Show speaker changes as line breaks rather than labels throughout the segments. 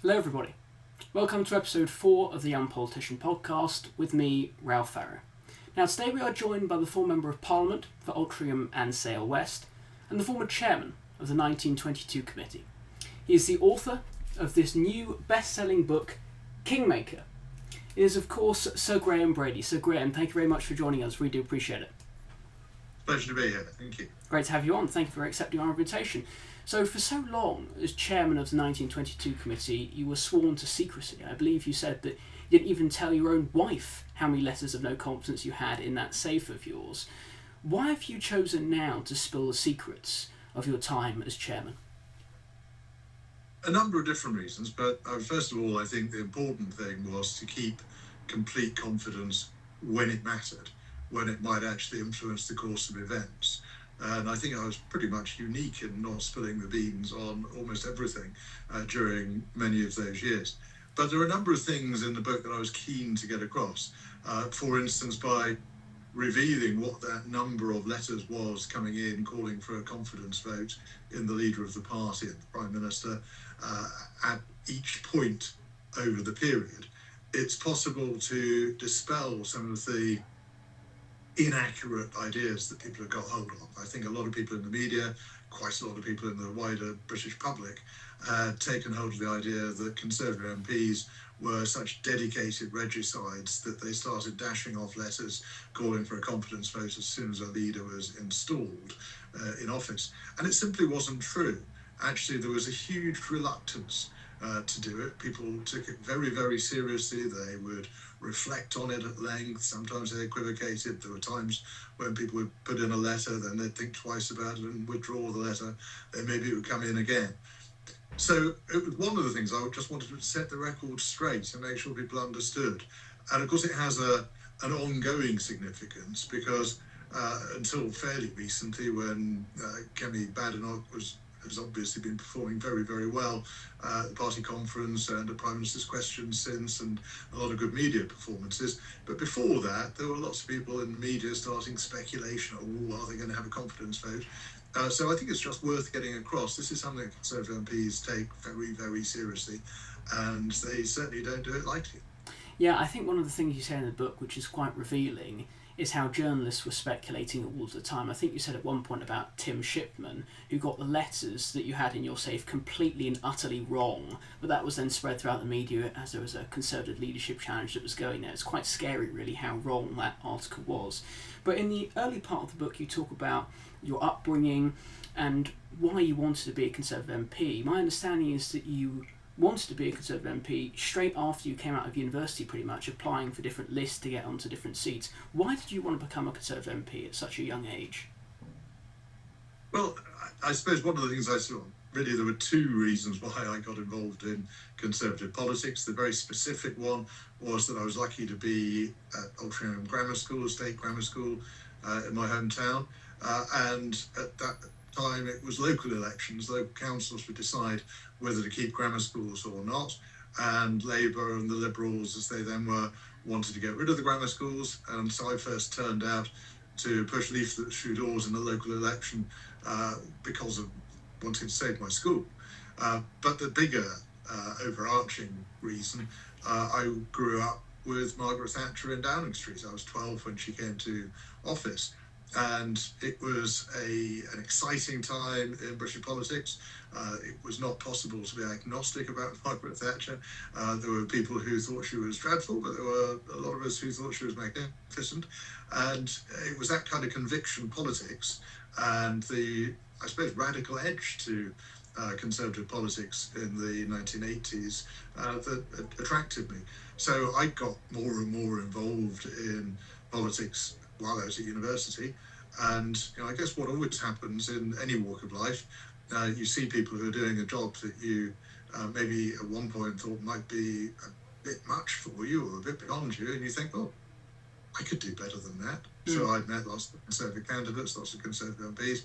Hello everybody. Welcome to episode 4 of the Young Politician podcast with me, Ralph Farrow. Now today we are joined by the former Member of Parliament for Altrincham and Sale West and the former Chairman of the 1922 Committee. He is the author of this new best-selling book, Kingmaker. It is of course Sir Graham Brady. Sir Graham, thank you very much for joining us, we do appreciate it.
Pleasure to be here, thank you.
Great to have you on, thank you for accepting our invitation. So for so long, as chairman of the 1922 committee, you were sworn to secrecy. I believe you said that you didn't even tell your own wife how many letters of no confidence you had in that safe of yours. Why have you chosen now to spill the secrets of your time as chairman?
A number of different reasons, but first of all, I think the important thing was to keep complete confidence when it mattered, when it might actually influence the course of events. And I think I was pretty much unique in not spilling the beans on almost everything during many of those years. But there are a number of things in the book that I was keen to get across. For instance, by revealing what that number of letters was coming in, calling for a confidence vote in the leader of the party and the Prime Minister at each point over the period, it's possible to dispel some of the inaccurate ideas that people have got hold of. I think a lot of people in the media, quite a lot of people in the wider British public, had taken hold of the idea that Conservative MPs were such dedicated regicides that they started dashing off letters calling for a confidence vote as soon as a leader was installed in office. And it simply wasn't true. Actually, there was a huge reluctance to do it. People took it very, very seriously. They would reflect on it at length. Sometimes they equivocated. There were times when people would put in a letter, then they'd think twice about it and withdraw the letter. Then maybe it would come in again. So it was one of the things I just wanted to set the record straight and make sure people understood. And of course it has an ongoing significance because until fairly recently, when Kemi Badenoch has obviously been performing very, very well at the party conference and at Prime Minister's Questions since, and a lot of good media performances. But before that, there were lots of people in the media starting speculation, are they going to have a confidence vote? So I think it's just worth getting across. This is something that Conservative MPs take very, very seriously, and they certainly don't do it lightly.
Yeah, I think one of the things you say in the book, which is quite revealing, is how journalists were speculating all the time. I think you said at one point about Tim Shipman, who got the letters that you had in your safe completely and utterly wrong, but that was then spread throughout the media as there was a Conservative leadership challenge that was going there. It's quite scary, really, how wrong that article was. But in the early part of the book, you talk about your upbringing and why you wanted to be a Conservative MP. My understanding is that you wanted to be a Conservative MP straight after you came out of university, pretty much, applying for different lists to get onto different seats. Why did you want to become a Conservative MP at such a young age?
Well, I suppose one of the things I saw, really there were two reasons why I got involved in Conservative politics. The very specific one was that I was lucky to be at Altrincham Grammar School, a state grammar school in my hometown, and at that time it was local elections. Local councils would decide whether to keep grammar schools or not, and Labour and the Liberals, as they then were, wanted to get rid of the grammar schools, and so I first turned out to push leaflets through doors in a local election because of wanting to save my school. But the bigger overarching reason, I grew up with Margaret Thatcher in Downing Street. I was 12 when she came to office. And it was an exciting time in British politics. It was not possible to be agnostic about Margaret Thatcher. There were people who thought she was dreadful, but there were a lot of us who thought she was magnificent. And it was that kind of conviction politics and the, I suppose, radical edge to Conservative politics in the 1980s that attracted me. So I got more and more involved in politics while I was at university. And I guess what always happens in any walk of life, you see people who are doing a job that you maybe at one point thought might be a bit much for you or a bit beyond you, and you think, oh, I could do better than that. So I'd met lots of Conservative candidates, lots of Conservative MPs,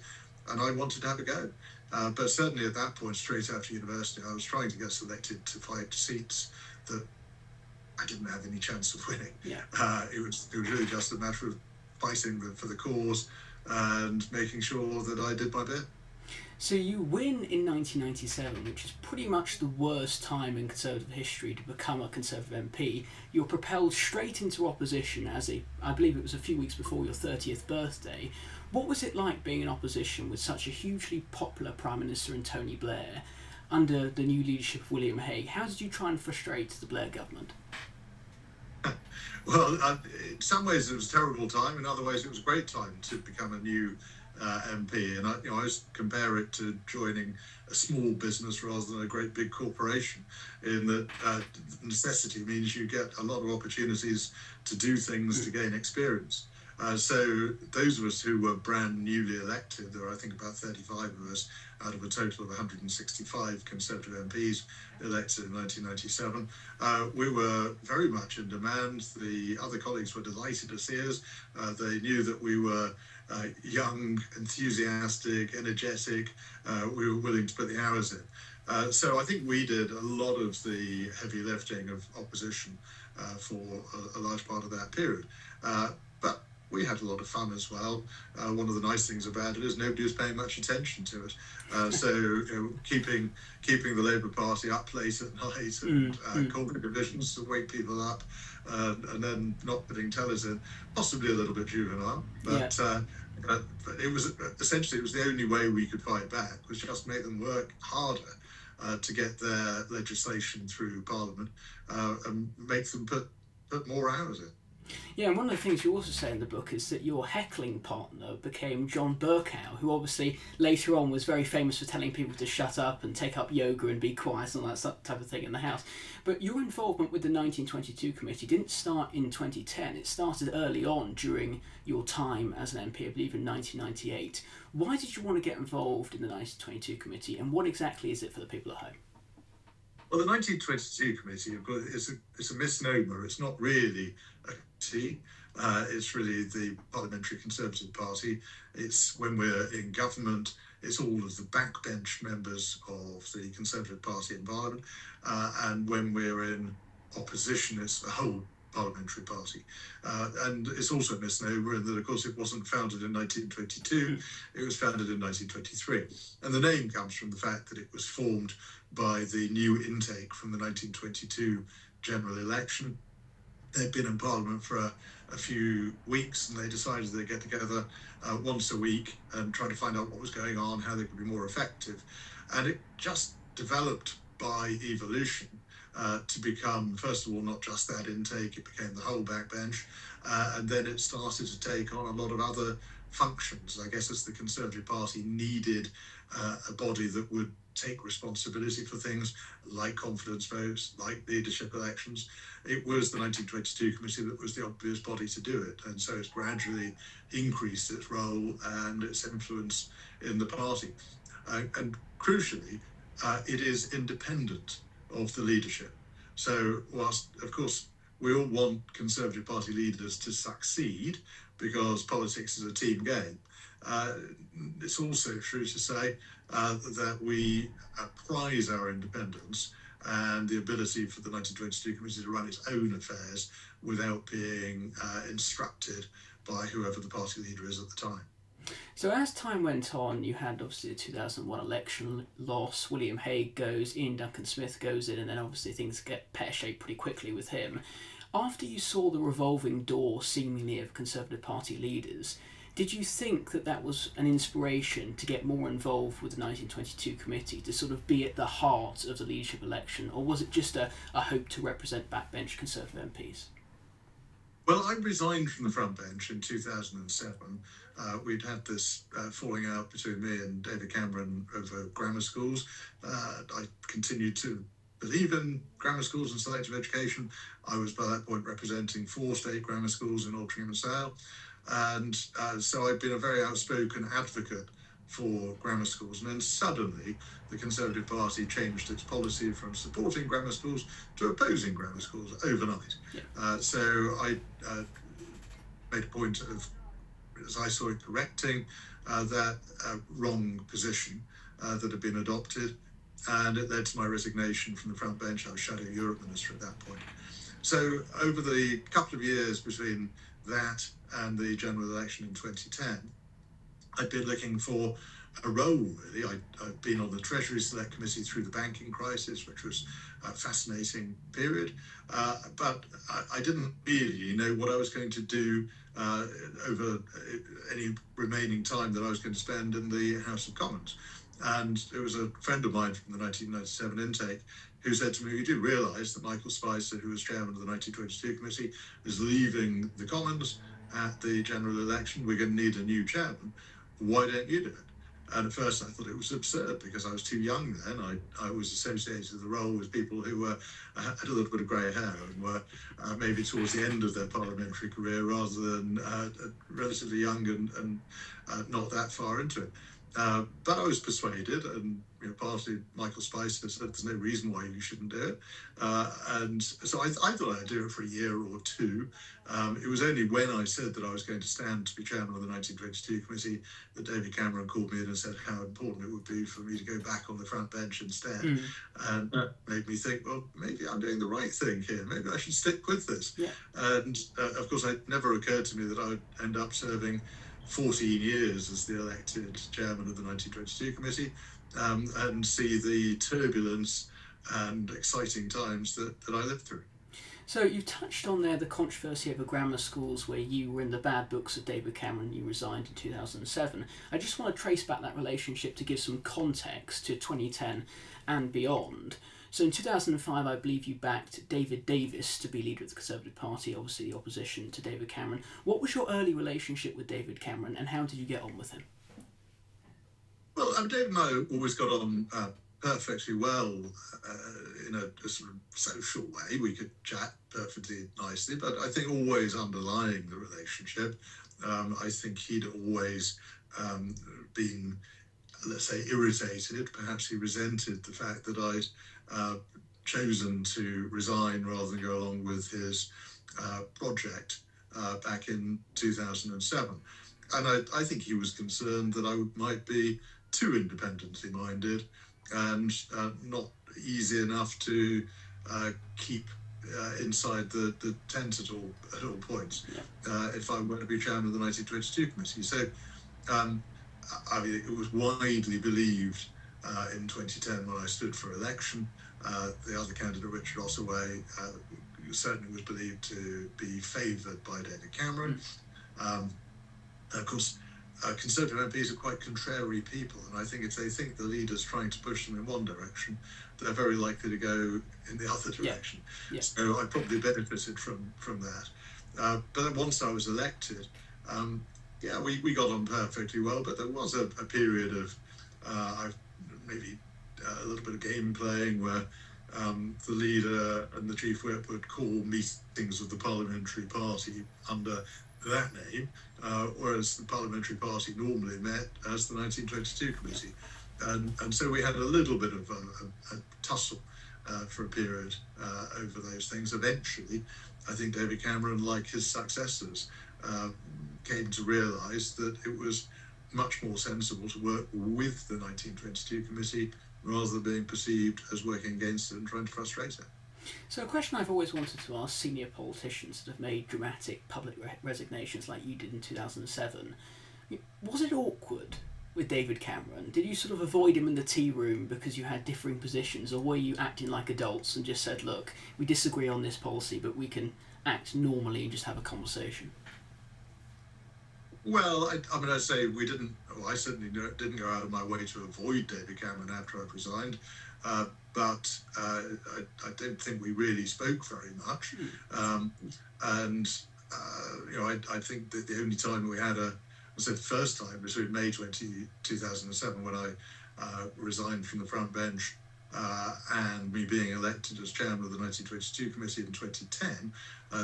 and I wanted to have a go. But certainly at that point, straight after university, I was trying to get selected to fight seats that I didn't have any chance of winning.
Yeah.
It was really just a matter of fighting for the cause and making sure that I did my bit.
So you win in 1997, which is pretty much the worst time in Conservative history to become a Conservative MP. You're propelled straight into opposition I believe it was a few weeks before your 30th birthday. What was it like being in opposition with such a hugely popular Prime Minister in Tony Blair under the new leadership of William Hague? How did you try and frustrate the Blair government?
Well, in some ways it was a terrible time. In other ways it was a great time to become a new MP. And I always compare it to joining a small business rather than a great big corporation, in that necessity means you get a lot of opportunities to do things, to gain experience. So those of us who were brand newly elected, there were I think about 35 of us out of a total of 165 Conservative MPs elected in 1997. We were very much in demand. The other colleagues were delighted to see us. They knew that we were young, enthusiastic, energetic. We were willing to put the hours in. So I think we did a lot of the heavy lifting of opposition for a large part of that period. But we had a lot of fun as well. One of the nice things about it is nobody was paying much attention to it. So keeping the Labour Party up late at night and calling divisions to wake people up, and then not putting tellers in, possibly a little bit juvenile, but it was essentially, it was the only way we could fight back, was just make them work harder to get their legislation through Parliament, and make them put more hours in.
Yeah, and one of the things you also say in the book is that your heckling partner became John Bercow, who obviously later on was very famous for telling people to shut up and take up yoga and be quiet and all that type of thing in the House. But your involvement with the 1922 committee didn't start in 2010. It started early on during your time as an MP, I believe in 1998. Why did you want to get involved in the 1922 committee, and what exactly is it for the people at home?
Well, the 1922 committee, of course, it's a misnomer. It's not really a committee. It's really the Parliamentary Conservative Party. It's when we're in government, it's all of the backbench members of the Conservative Party in Parliament. And when we're in opposition, it's the whole parliamentary party. And it's also a misnomer in that, of course, it wasn't founded in 1922. It was founded in 1923. And the name comes from the fact that it was formed by the new intake from the 1922 general election. They'd been in Parliament for a few weeks, and they decided they'd get together once a week and try to find out what was going on, how they could be more effective. And it just developed by evolution to become, first of all, not just that intake, it became the whole backbench. And then it started to take on a lot of other functions. I guess as the Conservative Party needed a body that would take responsibility for things like confidence votes, like leadership elections. It was the 1922 committee that was the obvious body to do it, and so it's gradually increased its role and its influence in the party. And crucially, it is independent of the leadership. So whilst, of course, we all want Conservative Party leaders to succeed because politics is a team game, it's also true to say that we prize our independence and the ability for the 1922 committee to run its own affairs without being instructed by whoever the party leader is at the time.
So as time went on, you had obviously the 2001 election loss, William Hague goes, Ian Duncan Smith goes in, and then obviously things get pear-shaped pretty quickly with him. After you saw the revolving door seemingly of Conservative Party leaders, did you think that that was an inspiration to get more involved with the 1922 committee, to sort of be at the heart of the leadership election, or was it just a hope to represent backbench Conservative MPs?
Well, I resigned from the front bench in 2007. We'd had this falling out between me and David Cameron over grammar schools. I continued to believe in grammar schools and selective education. I was by that point representing 4 state grammar schools in Altrincham and Sale. And so I've been a very outspoken advocate for grammar schools. And then suddenly the Conservative Party changed its policy from supporting grammar schools to opposing grammar schools overnight. Yeah. So I made a point of, as I saw it, correcting that wrong position that had been adopted. And it led to my resignation from the front bench. I was Shadow Europe Minister at that point. So over the couple of years between that and the general election in 2010, I'd been looking for a role, really. I've been on the Treasury Select Committee through the banking crisis, which was a fascinating period, but I didn't really know what I was going to do over any remaining time that I was going to spend in the House of Commons. And it was a friend of mine from the 1997 intake who said to me, "You do realise that Michael Spicer, who was chairman of the 1922 committee, is leaving the Commons at the general election. We're going to need a new chairman. Why don't you do it?" And at first I thought it was absurd because I was too young then. I was associated with the role with people who had a little bit of grey hair and were maybe towards the end of their parliamentary career rather than relatively young and not that far into it. But I was persuaded, and partly Michael Spicer said there's no reason why you shouldn't do it. And so I thought I'd do it for a year or two. It was only when I said that I was going to stand to be chairman of the 1922 committee that David Cameron called me in and said how important it would be for me to go back on the front bench instead. And that made me think, well, maybe I'm doing the right thing here. Maybe I should stick with this.
Yeah.
And of course, it never occurred to me that I would end up serving 14 years as the elected chairman of the 1922 committee and see the turbulence and exciting times that I lived through.
So you touched on there the controversy over grammar schools where you were in the bad books of David Cameron and you resigned in 2007. I just want to trace back that relationship to give some context to 2010 and beyond. So in 2005, I believe you backed David Davis to be leader of the Conservative Party, obviously the opposition to David Cameron. What was your early relationship with David Cameron and how did you get on with him?
Well, David and I always got on perfectly well in a sort of social way. We could chat perfectly nicely, but I think always underlying the relationship, I think he'd always been, let's say, irritated. Perhaps he resented the fact that I'd chosen to resign rather than go along with his project back in 2007. And I think he was concerned that I might be too independently minded and not easy enough to keep inside the tent at all points if I were to be chairman of the 1922 committee. So I mean, it was widely believed in 2010 when I stood for election. The other candidate, Richard Ossaway, certainly was believed to be favoured by David Cameron. Of course, Conservative MPs are quite contrary people, and I think if they think the leader's trying to push them in one direction, they're very likely to go in the other direction. Yeah. So I probably benefited from that. But then once I was elected, we got on perfectly well, but there was a period of maybe a little bit of game playing where the leader and the chief whip would call meetings of the Parliamentary Party under that name, whereas the Parliamentary Party normally met as the 1922 committee. And so we had a little bit of a tussle for a period over those things. Eventually, I think David Cameron, like his successors, came to realise that it was much more sensible to work with the 1922 committee rather than being perceived as working against it and trying to frustrate it.
So a question I've always wanted to ask senior politicians that have made dramatic public resignations like you did in 2007, was it awkward with David Cameron? Did you sort of avoid him in the tea room because you had differing positions, or were you acting like adults and just said, look, we disagree on this policy, but we can act normally and just have a conversation?
Well, I mean, I'd say we didn't, I certainly didn't go out of my way to avoid David Cameron after I'd resigned, but I don't think we really spoke very much. I think that the only time we had the first time between May 2007 when I resigned from the front bench and me being elected as chairman of the 1922 committee in 2010,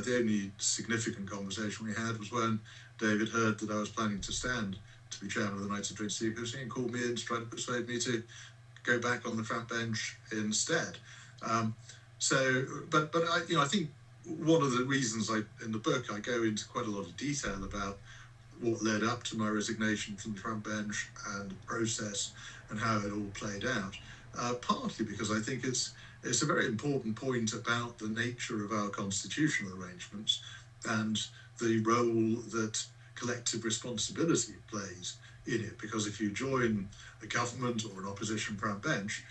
the only significant conversation we had was when David heard that I was planning to stand to be chairman of the 1922 committee and called me in to try to persuade me to go back on the front bench instead. But I think one of the reasons in the book I go into quite a lot of detail about what led up to my resignation from the front bench and the process and how it all played out. Partly because I think it's a very important point about the nature of our constitutional arrangements and the role that collective responsibility plays in it, because if you join a government or an opposition front bench,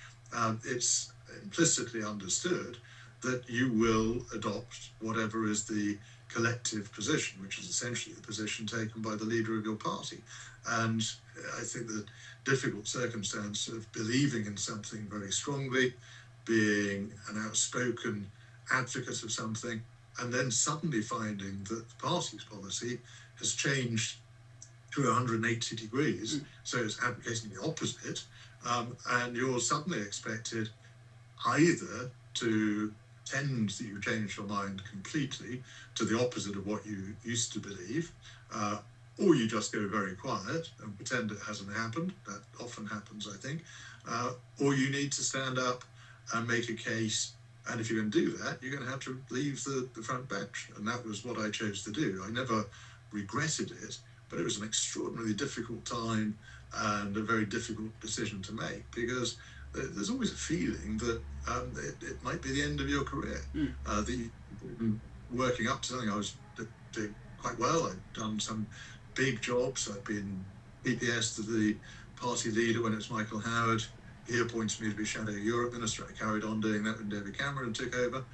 it's implicitly understood that you will adopt whatever is the collective position, which is essentially the position taken by the leader of your party. And I think the difficult circumstance of believing in something very strongly, being an outspoken advocate of something, and then suddenly finding that the party's policy has changed to 180 degrees, so it's advocating the opposite, and you're suddenly expected either to pretend that you changed your mind completely to the opposite of what you used to believe, or you just go very quiet and pretend it hasn't happened. That often happens, I think. Or you need to stand up and make a case, and if you're going to do that, you're going to have to leave the front bench. And that was what I chose to do. I never regretted it, but it was an extraordinarily difficult time and a very difficult decision to make, because there's always a feeling that it might be the end of your career. Working up to something, I was doing quite well. I'd done some big jobs. I'd been PPS to the party leader when it was Michael Howard. He appointed me to be Shadow Europe Minister. I carried on doing that when David Cameron took over.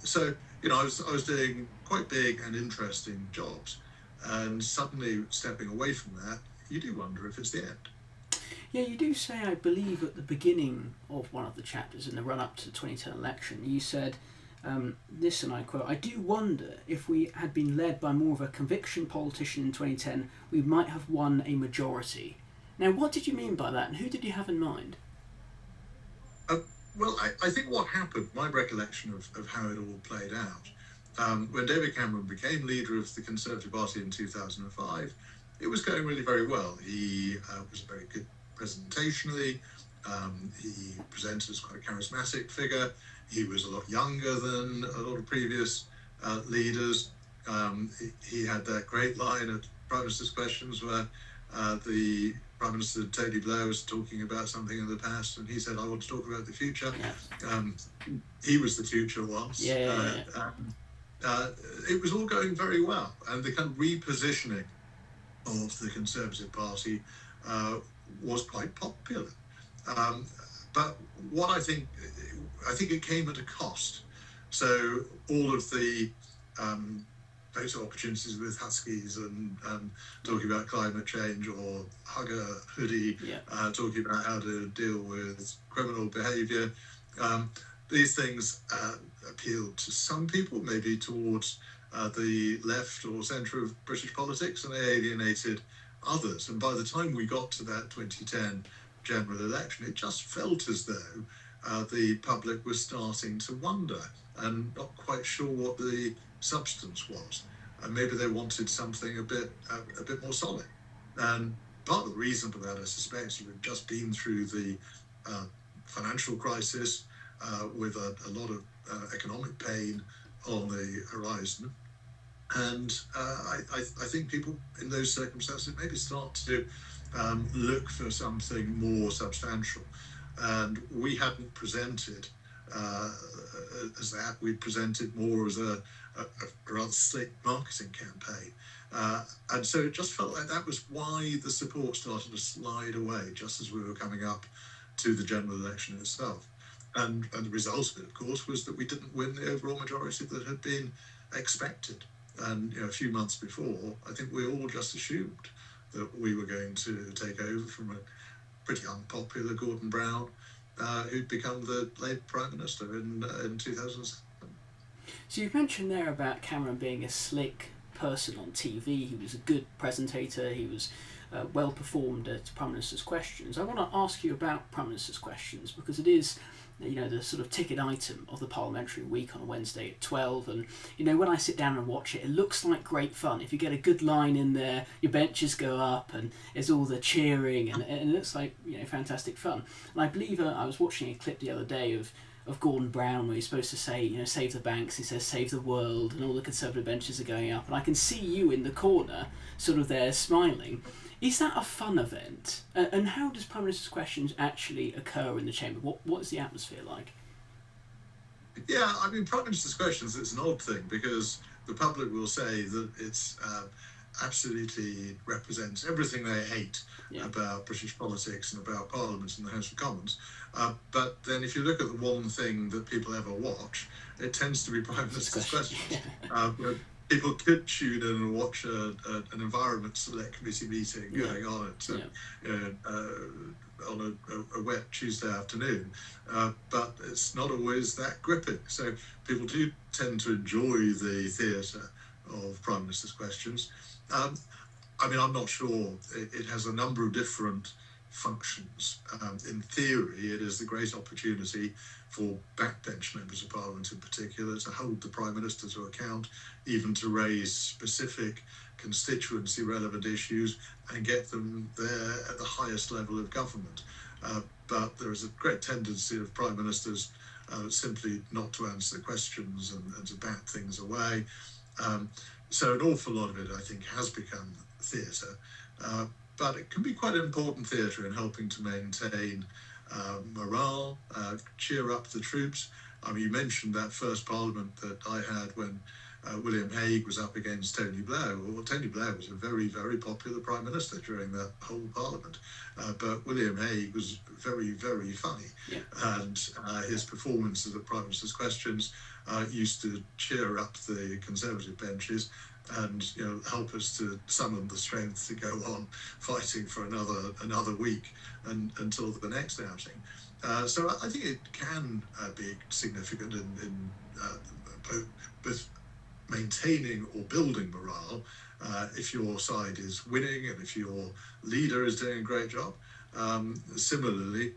So, I was doing quite big and interesting jobs. And suddenly stepping away from that, you do wonder if it's the end.
Yeah, you do say, I believe, at the beginning of one of the chapters in the run-up to the 2010 election, you said, this, and I quote, "I do wonder if we had been led by more of a conviction politician in 2010, we might have won a majority." Now, what did you mean by that, and who did you have in mind?
Well, I think what happened, my recollection of how it all played out, when David Cameron became leader of the Conservative Party in 2005, it was going really very well. He was very good presentationally. He presented as quite a charismatic figure. He was a lot younger than a lot of previous leaders. He had that great line at Prime Minister's Questions where the Prime Minister, Tony Blair, was talking about something in the past, and he said, "I want to talk about the future." Yes. He was the future once. It was all going very well, and the kind of repositioning of the Conservative Party was quite popular. But what I think it came at a cost. So all of the photo opportunities with Huskies and talking about climate change, or Hugger Hoodie, talking about how to deal with criminal behaviour, these things appealed to some people, maybe towards the left or centre of British politics, and they alienated others. And by the time we got to that 2010 general election, it just felt as though the public was starting to wonder and not quite sure what the substance was, and maybe they wanted something a bit more solid. And part of the reason for that, I suspect, we've just been through the financial crisis with a lot of economic pain on the horizon. And I think people in those circumstances maybe start to look for something more substantial. And we hadn't presented as that. We presented more as a rather slick marketing campaign. And so it just felt like that was why the support started to slide away just as we were coming up to the general election itself. And the result of it, of course, was that we didn't win the overall majority that had been expected. And a few months before, I think we all just assumed that we were going to take over from a pretty unpopular Gordon Brown, who'd become the Labour Prime Minister in 2007.
So you've mentioned there about Cameron being a slick person on TV. He was a good presentator. He was well performed at Prime Minister's Questions. I want to ask you about Prime Minister's Questions, because it is the sort of ticket item of the parliamentary week on a Wednesday at 12, and when I sit down and watch it, it looks like great fun. If you get a good line in there, your benches go up and there's all the cheering, and it looks like fantastic fun. And I believe I was watching a clip the other day of Gordon Brown where he's supposed to say save the banks, he says save the world, and all the Conservative benches are going up, and I can see you in the corner sort of there smiling. Is that a fun event? And how does Prime Minister's Questions actually occur in the chamber? What is the atmosphere like?
Yeah, Prime Minister's Questions, it's an odd thing, because the public will say that it's absolutely represents everything they hate
Yeah.
about British politics and about Parliament and the House of Commons. But then if you look at the one thing that people ever watch, it tends to be Prime Minister's questions. Where people could tune in and watch an Environment Select Committee meeting going on at on a wet Tuesday afternoon, but it's not always that gripping. So people do tend to enjoy the theatre of Prime Minister's questions. I mean, I'm not sure. It has a number of different functions. In theory, it is the great opportunity for backbench members of Parliament in particular to hold the Prime Minister to account, even to raise specific constituency relevant issues and get them there at the highest level of government. But there is a great tendency of Prime Ministers simply not to answer questions and to bat things away. So an awful lot of it, I think, has become theatre, but it can be quite important theatre in helping to maintain morale, cheer up the troops. I mean, you mentioned that first Parliament that I had when William Hague was up against Tony Blair. Well, Tony Blair was a very, very popular Prime Minister during that whole Parliament, but William Hague was very, very funny, and his performances at Prime Minister's questions used to cheer up the Conservative benches and help us to summon the strength to go on fighting for another week and until the next outing. So I think it can be significant in both maintaining or building morale if your side is winning and if your leader is doing a great job. Similarly,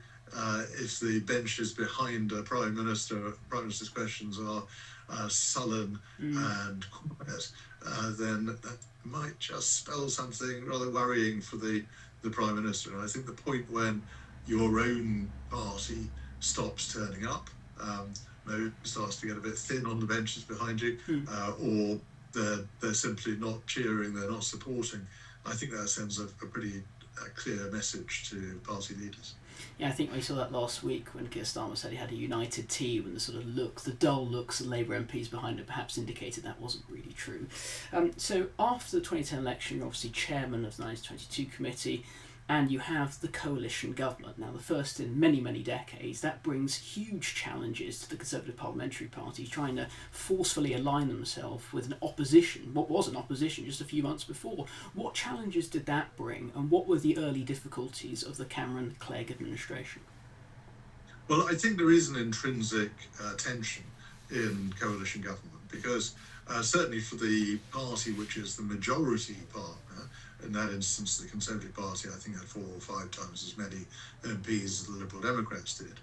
if the benches behind a Prime Minister's questions are sullen and quiet, then that might just spell something rather worrying for the Prime Minister. And I think the point when your own party stops turning up, starts to get a bit thin on the benches behind you, or they're simply not cheering, they're not supporting, I think that sends a pretty clear message to party leaders.
Yeah, I think we saw that last week when Keir Starmer said he had a united team, and the sort of the dull looks of Labour MPs behind it perhaps indicated that wasn't really true. So after the 2010 election, you're obviously chairman of the 1922 committee, and you have the coalition government. Now, the first in many, many decades. That brings huge challenges to the Conservative Parliamentary Party, trying to forcefully align themselves with an opposition, what was an opposition just a few months before. What challenges did that bring, and what were the early difficulties of the Cameron-Clegg administration?
Well, I think there is an intrinsic tension in coalition government, because certainly for the party which is the majority partner, in that instance the Conservative Party, I think, had 4 or 5 times as many MPs as the Liberal Democrats did,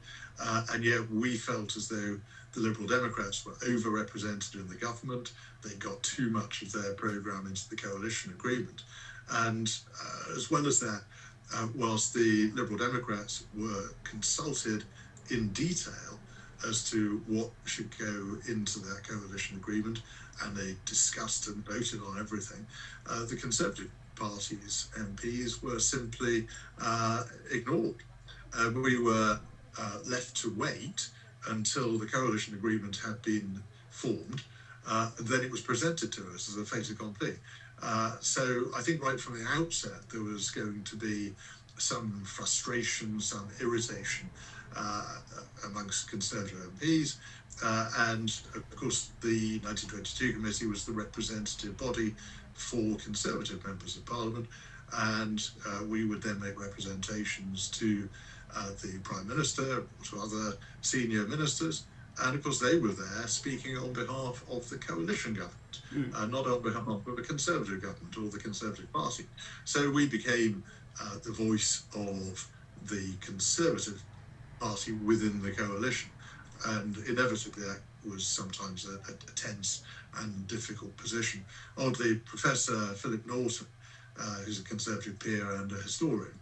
and yet we felt as though the Liberal Democrats were overrepresented in the government. They got too much of their programme into the coalition agreement, and as well as that, whilst the Liberal Democrats were consulted in detail as to what should go into that coalition agreement, and they discussed and voted on everything, the Conservative Party's MPs were simply ignored. We were left to wait until the coalition agreement had been formed, and then it was presented to us as a fait accompli. So I think right from the outset there was going to be some frustration, some irritation amongst Conservative MPs, and of course the 1922 committee was the representative body for Conservative members of Parliament, and we would then make representations to the Prime Minister, to other senior ministers, and of course they were there speaking on behalf of the coalition government, not on behalf of a Conservative government or the Conservative Party. So we became the voice of the Conservative Party within the coalition, and inevitably that was sometimes a tense and difficult position. Oddly, Professor Philip Norton, who's a Conservative peer and a historian,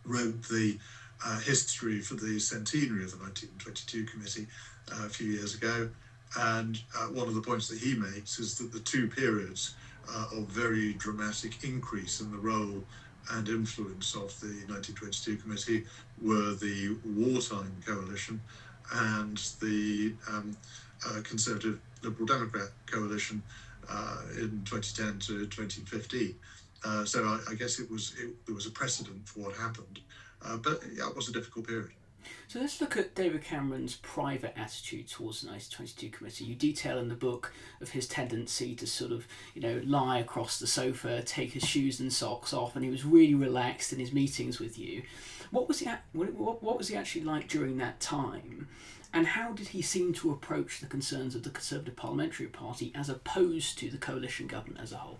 wrote the history for the centenary of the 1922 committee a few years ago, and one of the points that he makes is that the 2 periods of very dramatic increase in the role and influence of the 1922 committee were the wartime coalition and the Conservative Liberal Democrat coalition in 2010 to 2015. So I guess there was a precedent for what happened, but yeah, it was a difficult period.
So let's look at David Cameron's private attitude towards the 1922 committee. You detail in the book of his tendency to sort of, lie across the sofa, take his shoes and socks off, and he was really relaxed in his meetings with you. What was he actually like during that time? And how did he seem to approach the concerns of the Conservative Parliamentary Party as opposed to the coalition government as a whole?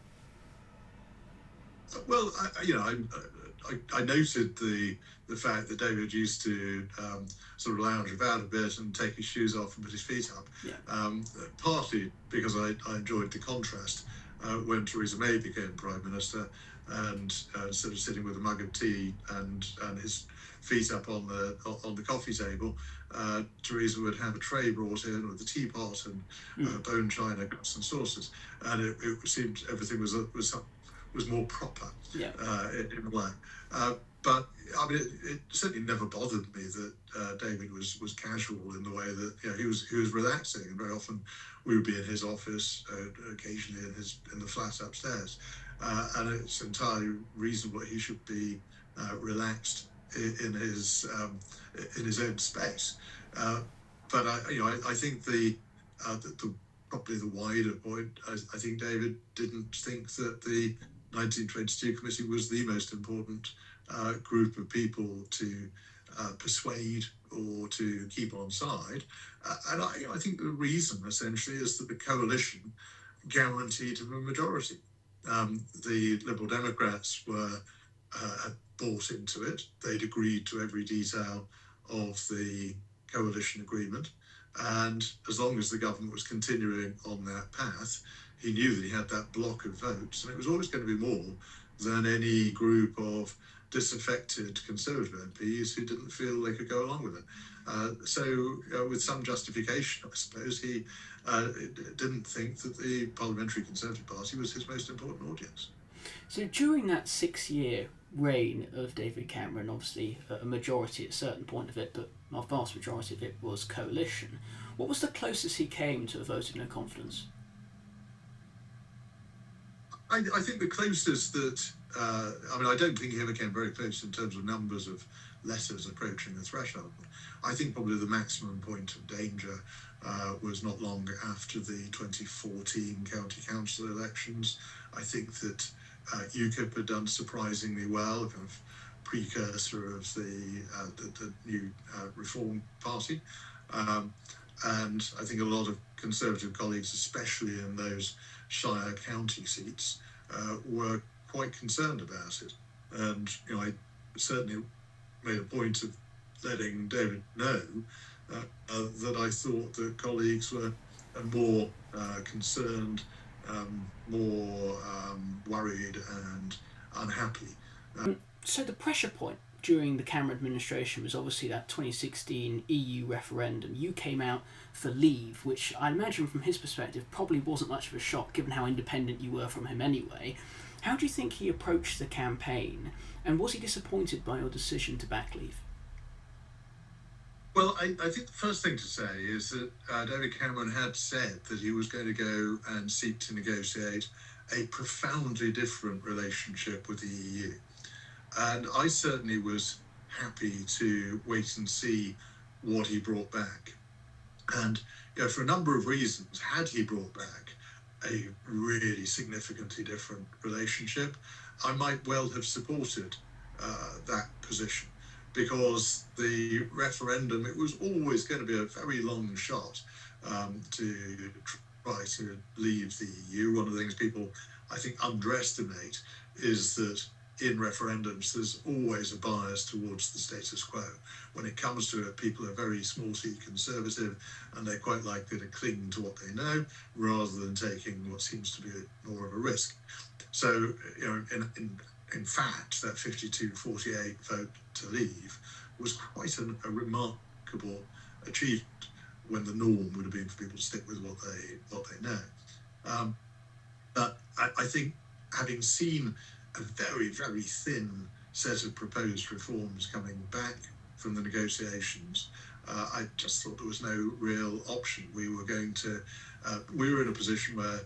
Well, I noted the fact that David used to sort of lounge about a bit and take his shoes off and put his feet up.
Yeah.
Partly because I enjoyed the contrast when Theresa May became Prime Minister, and sort of sitting with a mug of tea and his feet up on the coffee table. Theresa would have a tray brought in with a teapot and bone china, cups and saucers, and it seemed everything was more proper,
yeah.
In a way. But I mean, it certainly never bothered me that David was casual in the way that he was relaxing, and very often we would be in his office, occasionally in the flat upstairs, and it's entirely reasonable that he should be relaxed in his own space. But I think the probably the wider point, I think David didn't think that the 1922 committee was the most important group of people to persuade or to keep on side. And I think the reason essentially is that the coalition guaranteed him a majority. The Liberal Democrats had bought into it. They'd agreed to every detail of the coalition agreement. And as long as the government was continuing on that path, he knew that he had that block of votes, and it was always going to be more than any group of disaffected Conservative MPs who didn't feel they could go along with it. So with some justification, I suppose, he didn't think that the Parliamentary Conservative Party was his most important audience.
So during that 6-year reign of David Cameron, obviously a majority at a certain point of it, but a vast majority of it was coalition. What was the closest he came to a vote of no confidence?
I think the closest that, I don't think he ever came very close in terms of numbers of letters approaching the threshold. I think probably the maximum point of danger was not long after the 2014 county council elections. I think that UKIP had done surprisingly well, a kind of precursor of the new Reform Party. And I think a lot of Conservative colleagues, especially in those Shire county seats, were quite concerned about it. And I certainly made a point of letting David know that I thought that colleagues were more concerned, more worried and unhappy.
So the pressure point during the Cameron administration was obviously that 2016 EU referendum. You came out for leave, which I imagine from his perspective probably wasn't much of a shock given how independent you were from him anyway. How do you think he approached the campaign, and was he disappointed by your decision to back leave?
Well, I think the first thing to say is that David Cameron had said that he was going to go and seek to negotiate a profoundly different relationship with the EU. And I certainly was happy to wait and see what he brought back. And for a number of reasons, had he brought back a really significantly different relationship, I might well have supported that position. Because the referendum, it was always going to be a very long shot to try to leave the EU. One of the things people, I think, underestimate is that in referendums, there's always a bias towards the status quo. When it comes to it, people are very small c conservative, and they're quite likely to cling to what they know rather than taking what seems to be more of a risk. So, in fact, that 52-48 vote to leave was quite a remarkable achievement, when the norm would have been for people to stick with what they know. But I think, having seen a very, very thin set of proposed reforms coming back from the negotiations, I just thought there was no real option. We were in a position where,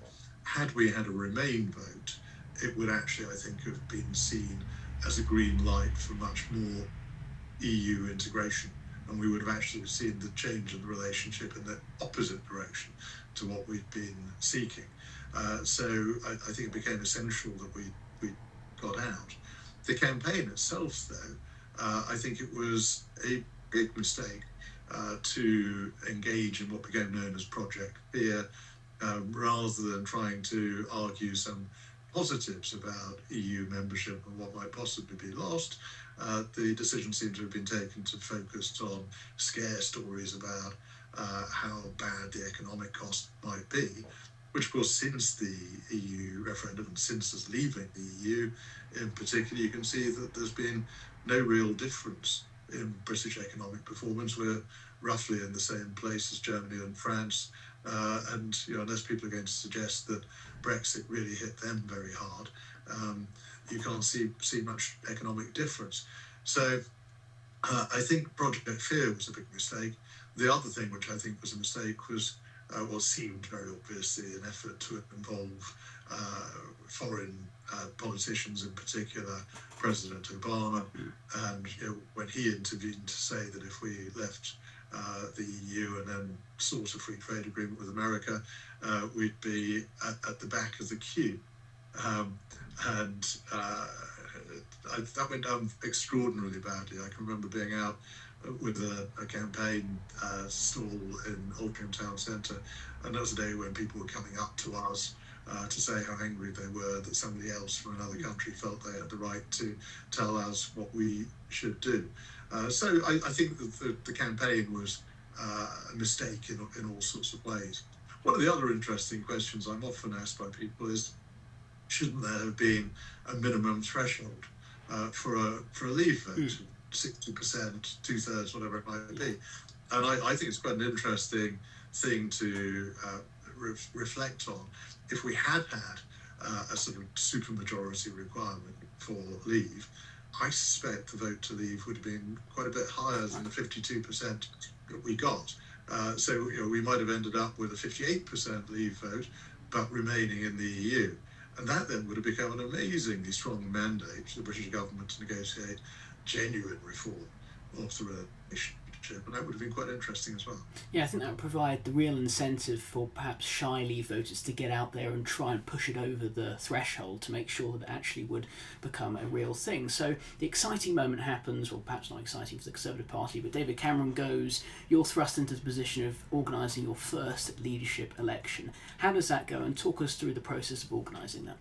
had we had a Remain vote, it would actually, I think, have been seen as a green light for much more EU integration, and we would have actually seen the change in the relationship in the opposite direction to what we'd been seeking. So I think it became essential that we got out. The campaign itself, though, I think it was a big mistake to engage in what became known as Project Fear, rather than trying to argue some positives about EU membership and what might possibly be lost. The decision seemed to have been taken to focus on scare stories about how bad the economic cost might be, which of course, since the EU referendum and since us leaving the EU in particular, you can see that there's been no real difference in British economic performance. We're roughly in the same place as Germany and France, and unless people are going to suggest that Brexit really hit them very hard, you can't see much economic difference. So I think Project Fear was a big mistake. The other thing which I think was a mistake was what seemed very obviously an effort to involve foreign politicians, in particular President Obama, and when he intervened to say that if we left the EU and then sought a free trade agreement with America, we'd be at the back of the queue. That went down extraordinarily badly. I can remember being out with a campaign stall in Oldham Town Centre, and that was a day when people were coming up to us to say how angry they were that somebody else from another country felt they had the right to tell us what we should do. So I think that the campaign was a mistake in all sorts of ways. One of the other interesting questions I'm often asked by people is, shouldn't there have been a minimum threshold for a Leave vote, 60%, 2/3, whatever it might be? And I think it's quite an interesting thing to reflect on. If we had a sort of supermajority requirement for Leave, I suspect the vote to Leave would have been quite a bit higher than the 52% that we got. So we might have ended up with a 58% Leave vote, but remaining in the EU. And that then would have become an amazingly strong mandate for the British government to negotiate genuine reform of the relationship, and that would have been quite interesting as well.
Yeah, I think that would provide the real incentive for perhaps shy Leave voters to get out there and try and push it over the threshold to make sure that it actually would become a real thing. So the exciting moment happens, well, perhaps not exciting for the Conservative Party, but David Cameron goes, you're thrust into the position of organising your first leadership election. How does that go? And talk us through the process of organising that.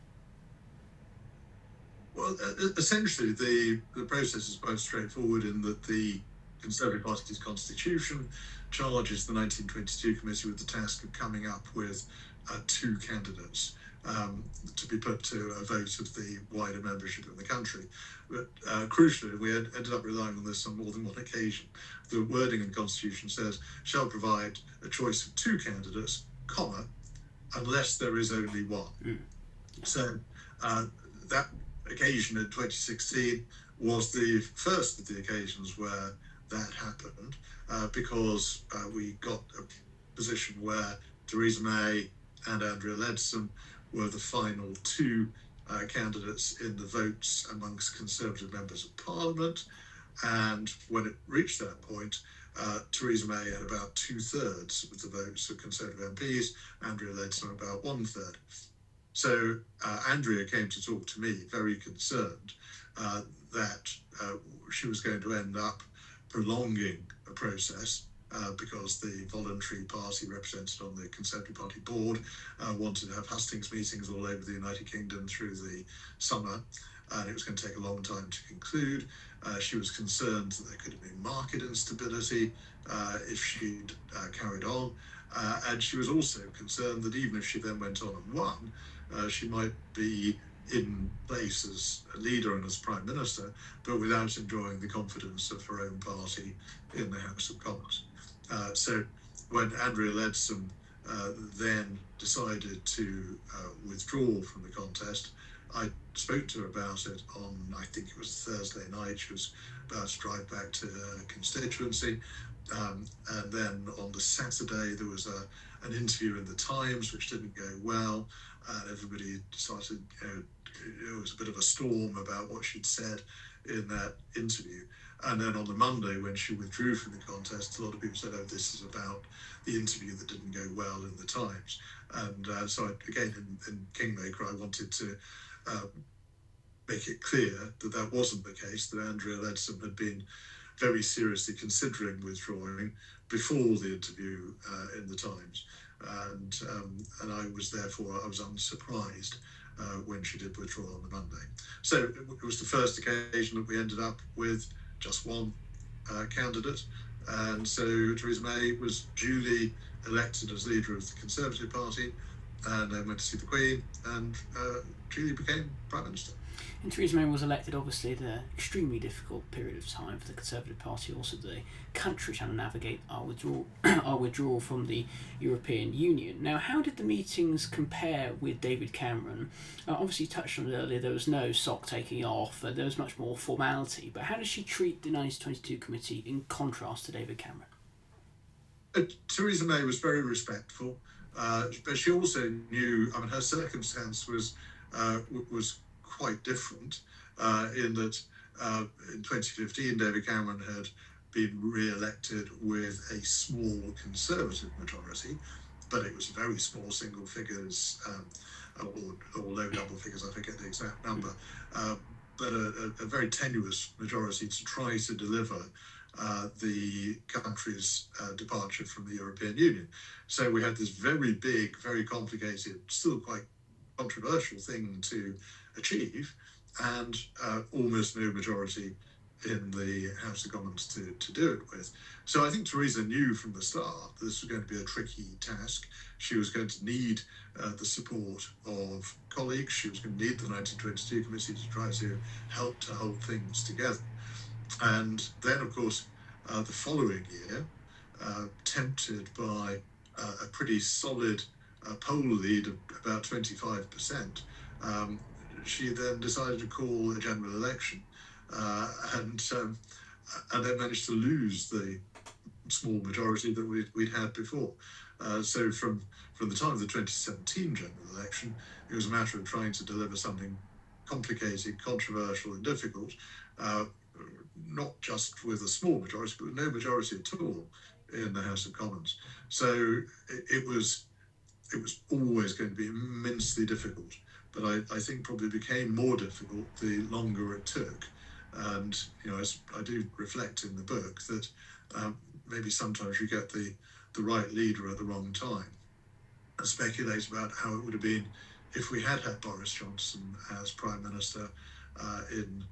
Well, essentially, the process is quite straightforward in that the Conservative Party's constitution charges the 1922 committee with the task of coming up with two candidates to be put to a vote of the wider membership of the country. But crucially, we ended up relying on this on more than one occasion. The wording in the constitution says, shall provide a choice of two candidates, comma, unless there is only one. So that occasion in 2016 was the first of the occasions where that happened, because we got a position where Theresa May and Andrea Leadsom were the final two candidates in the votes amongst Conservative members of Parliament. And when it reached that point, Theresa May had about 2/3 of the votes of Conservative MPs, Andrea Leadsom about 1/3. So Andrea came to talk to me very concerned that she was going to end up prolonging a process because the voluntary party represented on the Conservative Party board wanted to have hustings meetings all over the United Kingdom through the summer, and it was going to take a long time to conclude. She was concerned that there could have been market instability if she'd carried on, and she was also concerned that even if she then went on and won, she might be in place as a leader and as Prime Minister, but without enjoying the confidence of her own party in the House of Commons. So when Andrea Leadsom then decided to withdraw from the contest, I spoke to her about it on, I think it was Thursday night. She was about to drive back to her constituency, And then on the Saturday, there was an interview in the Times, which didn't go well. And everybody started, it was a bit of a storm about what she'd said in that interview. And then on the Monday, when she withdrew from the contest, a lot of people said, oh, this is about the interview that didn't go well in the Times. And again, in Kingmaker, I wanted to make it clear that that wasn't the case, that Andrea Leadsom had been very seriously considering withdrawing before the interview in the Times. And I was unsurprised when she did withdraw on the Monday. So it was the first occasion that we ended up with just one candidate. And so Theresa May was duly elected as leader of the Conservative Party, and then went to see the Queen, and duly became Prime Minister.
And Theresa May was elected, obviously, at an extremely difficult period of time for the Conservative Party, also the country trying to navigate our withdrawal from the European Union. Now, how did the meetings compare with David Cameron? Obviously, you touched on it earlier, there was no sock taking off, there was much more formality, but how does she treat the 1922 committee in contrast to David Cameron?
Theresa May was very respectful, but she also knew, her circumstance was quite different in that in 2015 David Cameron had been re-elected with a small Conservative majority, but it was very small single figures or low double figures, I forget the exact number, but a very tenuous majority to try to deliver the country's departure from the European Union. So we had this very big, very complicated, still quite controversial thing to achieve, and almost no majority in the House of Commons to do it with. So I think Theresa knew from the start that this was going to be a tricky task. She was going to need the support of colleagues. She was going to need the 1922 committee to try to help to hold things together. And then, of course, the following year, tempted by a pretty solid poll lead of about 25%, she then decided to call a general election, and then managed to lose the small majority that we'd had before. So from the time of the 2017 general election, it was a matter of trying to deliver something complicated, controversial, and difficult, not just with a small majority, but with no majority at all in the House of Commons. So it was always going to be immensely difficult, but I think probably became more difficult the longer it took. And as I do reflect in the book, that maybe sometimes you get the right leader at the wrong time, and speculate about how it would have been if we had Boris Johnson as Prime Minister in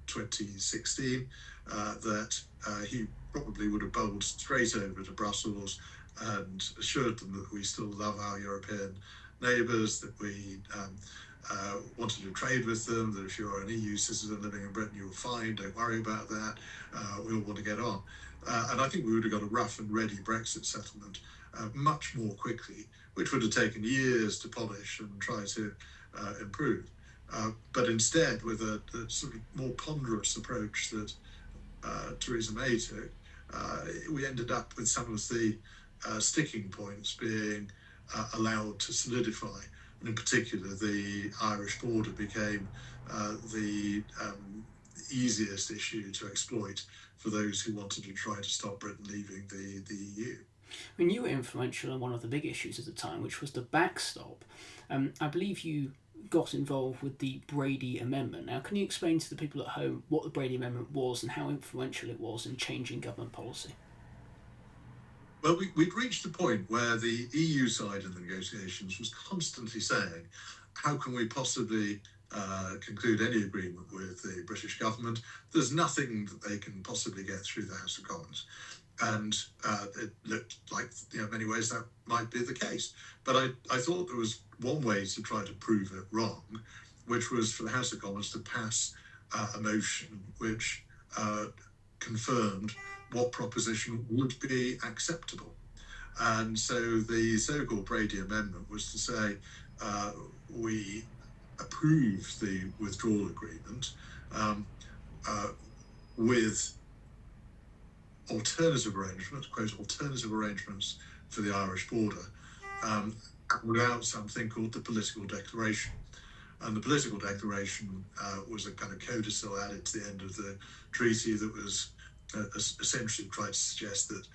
2016, that he probably would have bowled straight over to Brussels and assured them that we still love our European neighbours, that we wanted to trade with them, that if you're an EU citizen living in Britain, you're fine, don't worry about that, we all want to get on. And I think we would have got a rough and ready Brexit settlement much more quickly, which would have taken years to polish and try to improve. But instead, with a sort of more ponderous approach that Theresa May took, we ended up with some of the sticking points being allowed to solidify. And in particular, the Irish border became the easiest issue to exploit for those who wanted to try to stop Britain leaving the EU.
I mean, you were influential on one of the big issues at the time, which was the backstop. I believe you got involved with the Brady Amendment. Now, can you explain to the people at home what the Brady Amendment was and how influential it was in changing government policy?
Well, we'd reached a point where the EU side of the negotiations was constantly saying, how can we possibly conclude any agreement with the British government? There's nothing that they can possibly get through the House of Commons. And it looked like, in many ways, that might be the case. But I thought there was one way to try to prove it wrong, which was for the House of Commons to pass a motion which confirmed what proposition would be acceptable. And so the so-called Brady Amendment was to say we approve the withdrawal agreement with alternative arrangements, quote, alternative arrangements for the Irish border, without something called the political declaration. And the political declaration was a kind of codicil added to the end of the treaty that was essentially tried to suggest that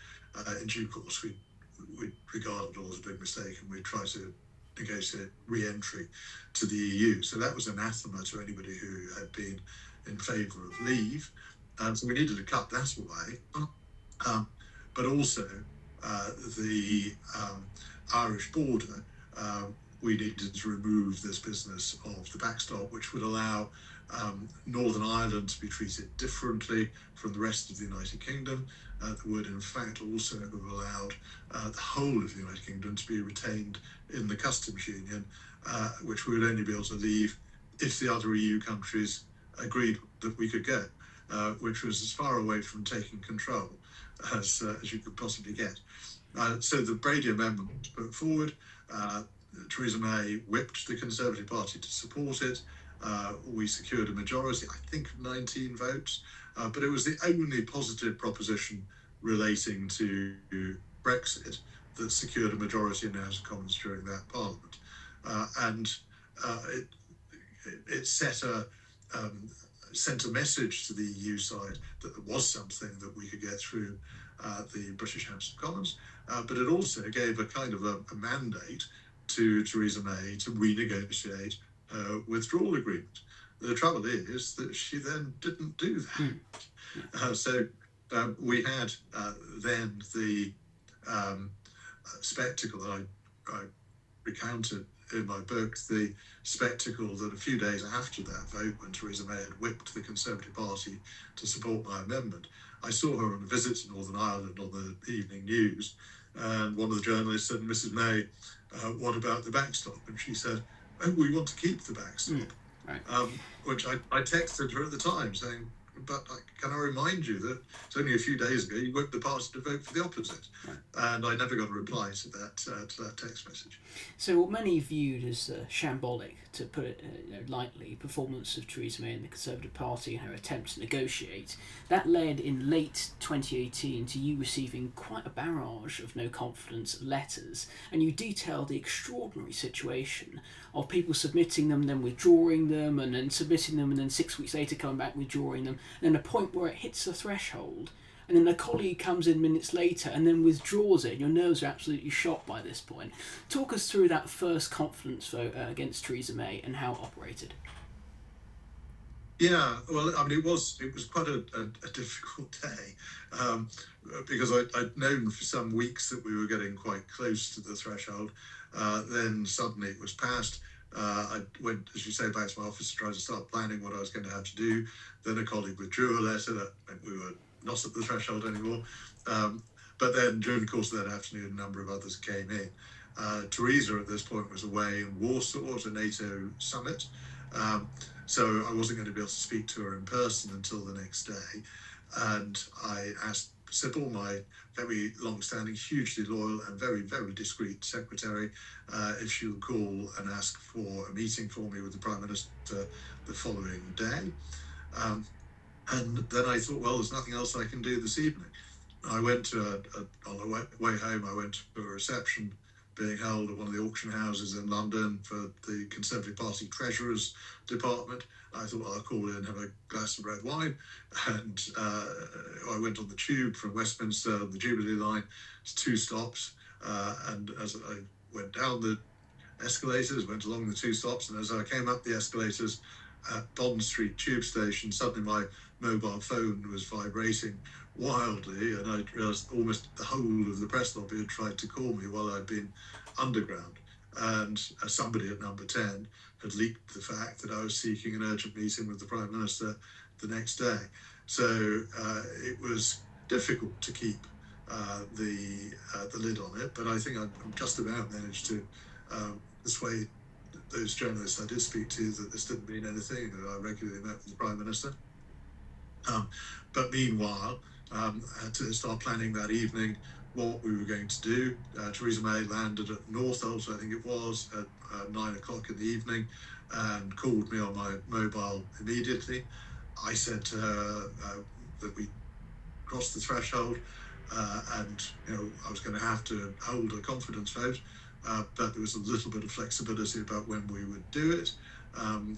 in due course we'd regard it all as a big mistake and we'd try to negotiate re-entry to the EU. So that was anathema to anybody who had been in favour of leave. So we needed to cut that away. But also the Irish border, we needed to remove this business of the backstop, which would allow Northern Ireland to be treated differently from the rest of the United Kingdom. That would, in fact, also have allowed the whole of the United Kingdom to be retained in the customs union, which we would only be able to leave if the other EU countries agreed that we could go, which was as far away from taking control as you could possibly get. So the Brady Amendment was put forward. Theresa May whipped the Conservative Party to support it. We secured a majority, I think, of 19 votes, but it was the only positive proposition relating to Brexit that secured a majority in the House of Commons during that Parliament. And it sent a message to the EU side that there was something that we could get through the British House of Commons, but it also gave a kind of a mandate to Theresa May to renegotiate her withdrawal agreement. The trouble is that she then didn't do that. So we had then the spectacle that I recounted in my book, the spectacle that a few days after that vote, when Theresa May had whipped the Conservative Party to support my amendment, I saw her on a visit to Northern Ireland on the evening news, and one of the journalists said, "Mrs. May, what about the backstop?" And she said, "Oh, we want to keep the backstop."
Right.
Which I texted her at the time saying, "But can I remind you that it's only a few days ago you whipped the party to vote for the opposite?" Right. And I never got a reply to that text message.
So what many viewed as shambolic, to put it lightly, performance of Theresa May and the Conservative Party and her attempt to negotiate, that led in late 2018 to you receiving quite a barrage of no confidence letters, and you detailed the extraordinary situation of people submitting them, then withdrawing them, and then submitting them, and then 6 weeks later coming back, withdrawing them, and then a point where it hits the threshold, and then a colleague comes in minutes later and then withdraws it, and your nerves are absolutely shot by this point. Talk us through that first confidence vote against Theresa May and how it operated.
Yeah, well, I mean, it was quite a difficult day, because I'd known for some weeks that we were getting quite close to the threshold. Then suddenly it was passed. I went, as you say, back to my office to try to start planning what I was going to have to do. Then a colleague withdrew a letter that meant we were not at the threshold anymore. But then during the course of that afternoon, a number of others came in. Theresa at this point was away in Warsaw at a NATO summit. So I wasn't going to be able to speak to her in person until the next day. And I asked Sybil, my very long-standing, hugely loyal and very, very discreet secretary, if she would call and ask for a meeting for me with the Prime Minister the following day. And then I thought, well, there's nothing else I can do this evening. I went to, on the way home, I went to a reception being held at one of the auction houses in London for the Conservative Party Treasurer's Department. I thought, well, I'll call in and have a glass of red wine. And I went on the tube from Westminster, the Jubilee line, it's 2 stops. And as I went down the escalators, went along the 2 stops, and as I came up the escalators at Bond Street tube station, suddenly my mobile phone was vibrating wildly, and I realised almost the whole of the press lobby had tried to call me while I'd been underground. And somebody at number 10 had leaked the fact that I was seeking an urgent meeting with the Prime Minister the next day. So it was difficult to keep the lid on it, but I think I just about managed to persuade those journalists I did speak to that this didn't mean anything, that I regularly met with the Prime Minister. But meanwhile, I had to start planning that evening what we were going to do. Theresa May landed at Northolt, I think it was, at 9 o'clock in the evening, and called me on my mobile immediately. I said to her that we crossed the threshold, and I was going to have to hold a confidence vote, but there was a little bit of flexibility about when we would do it, and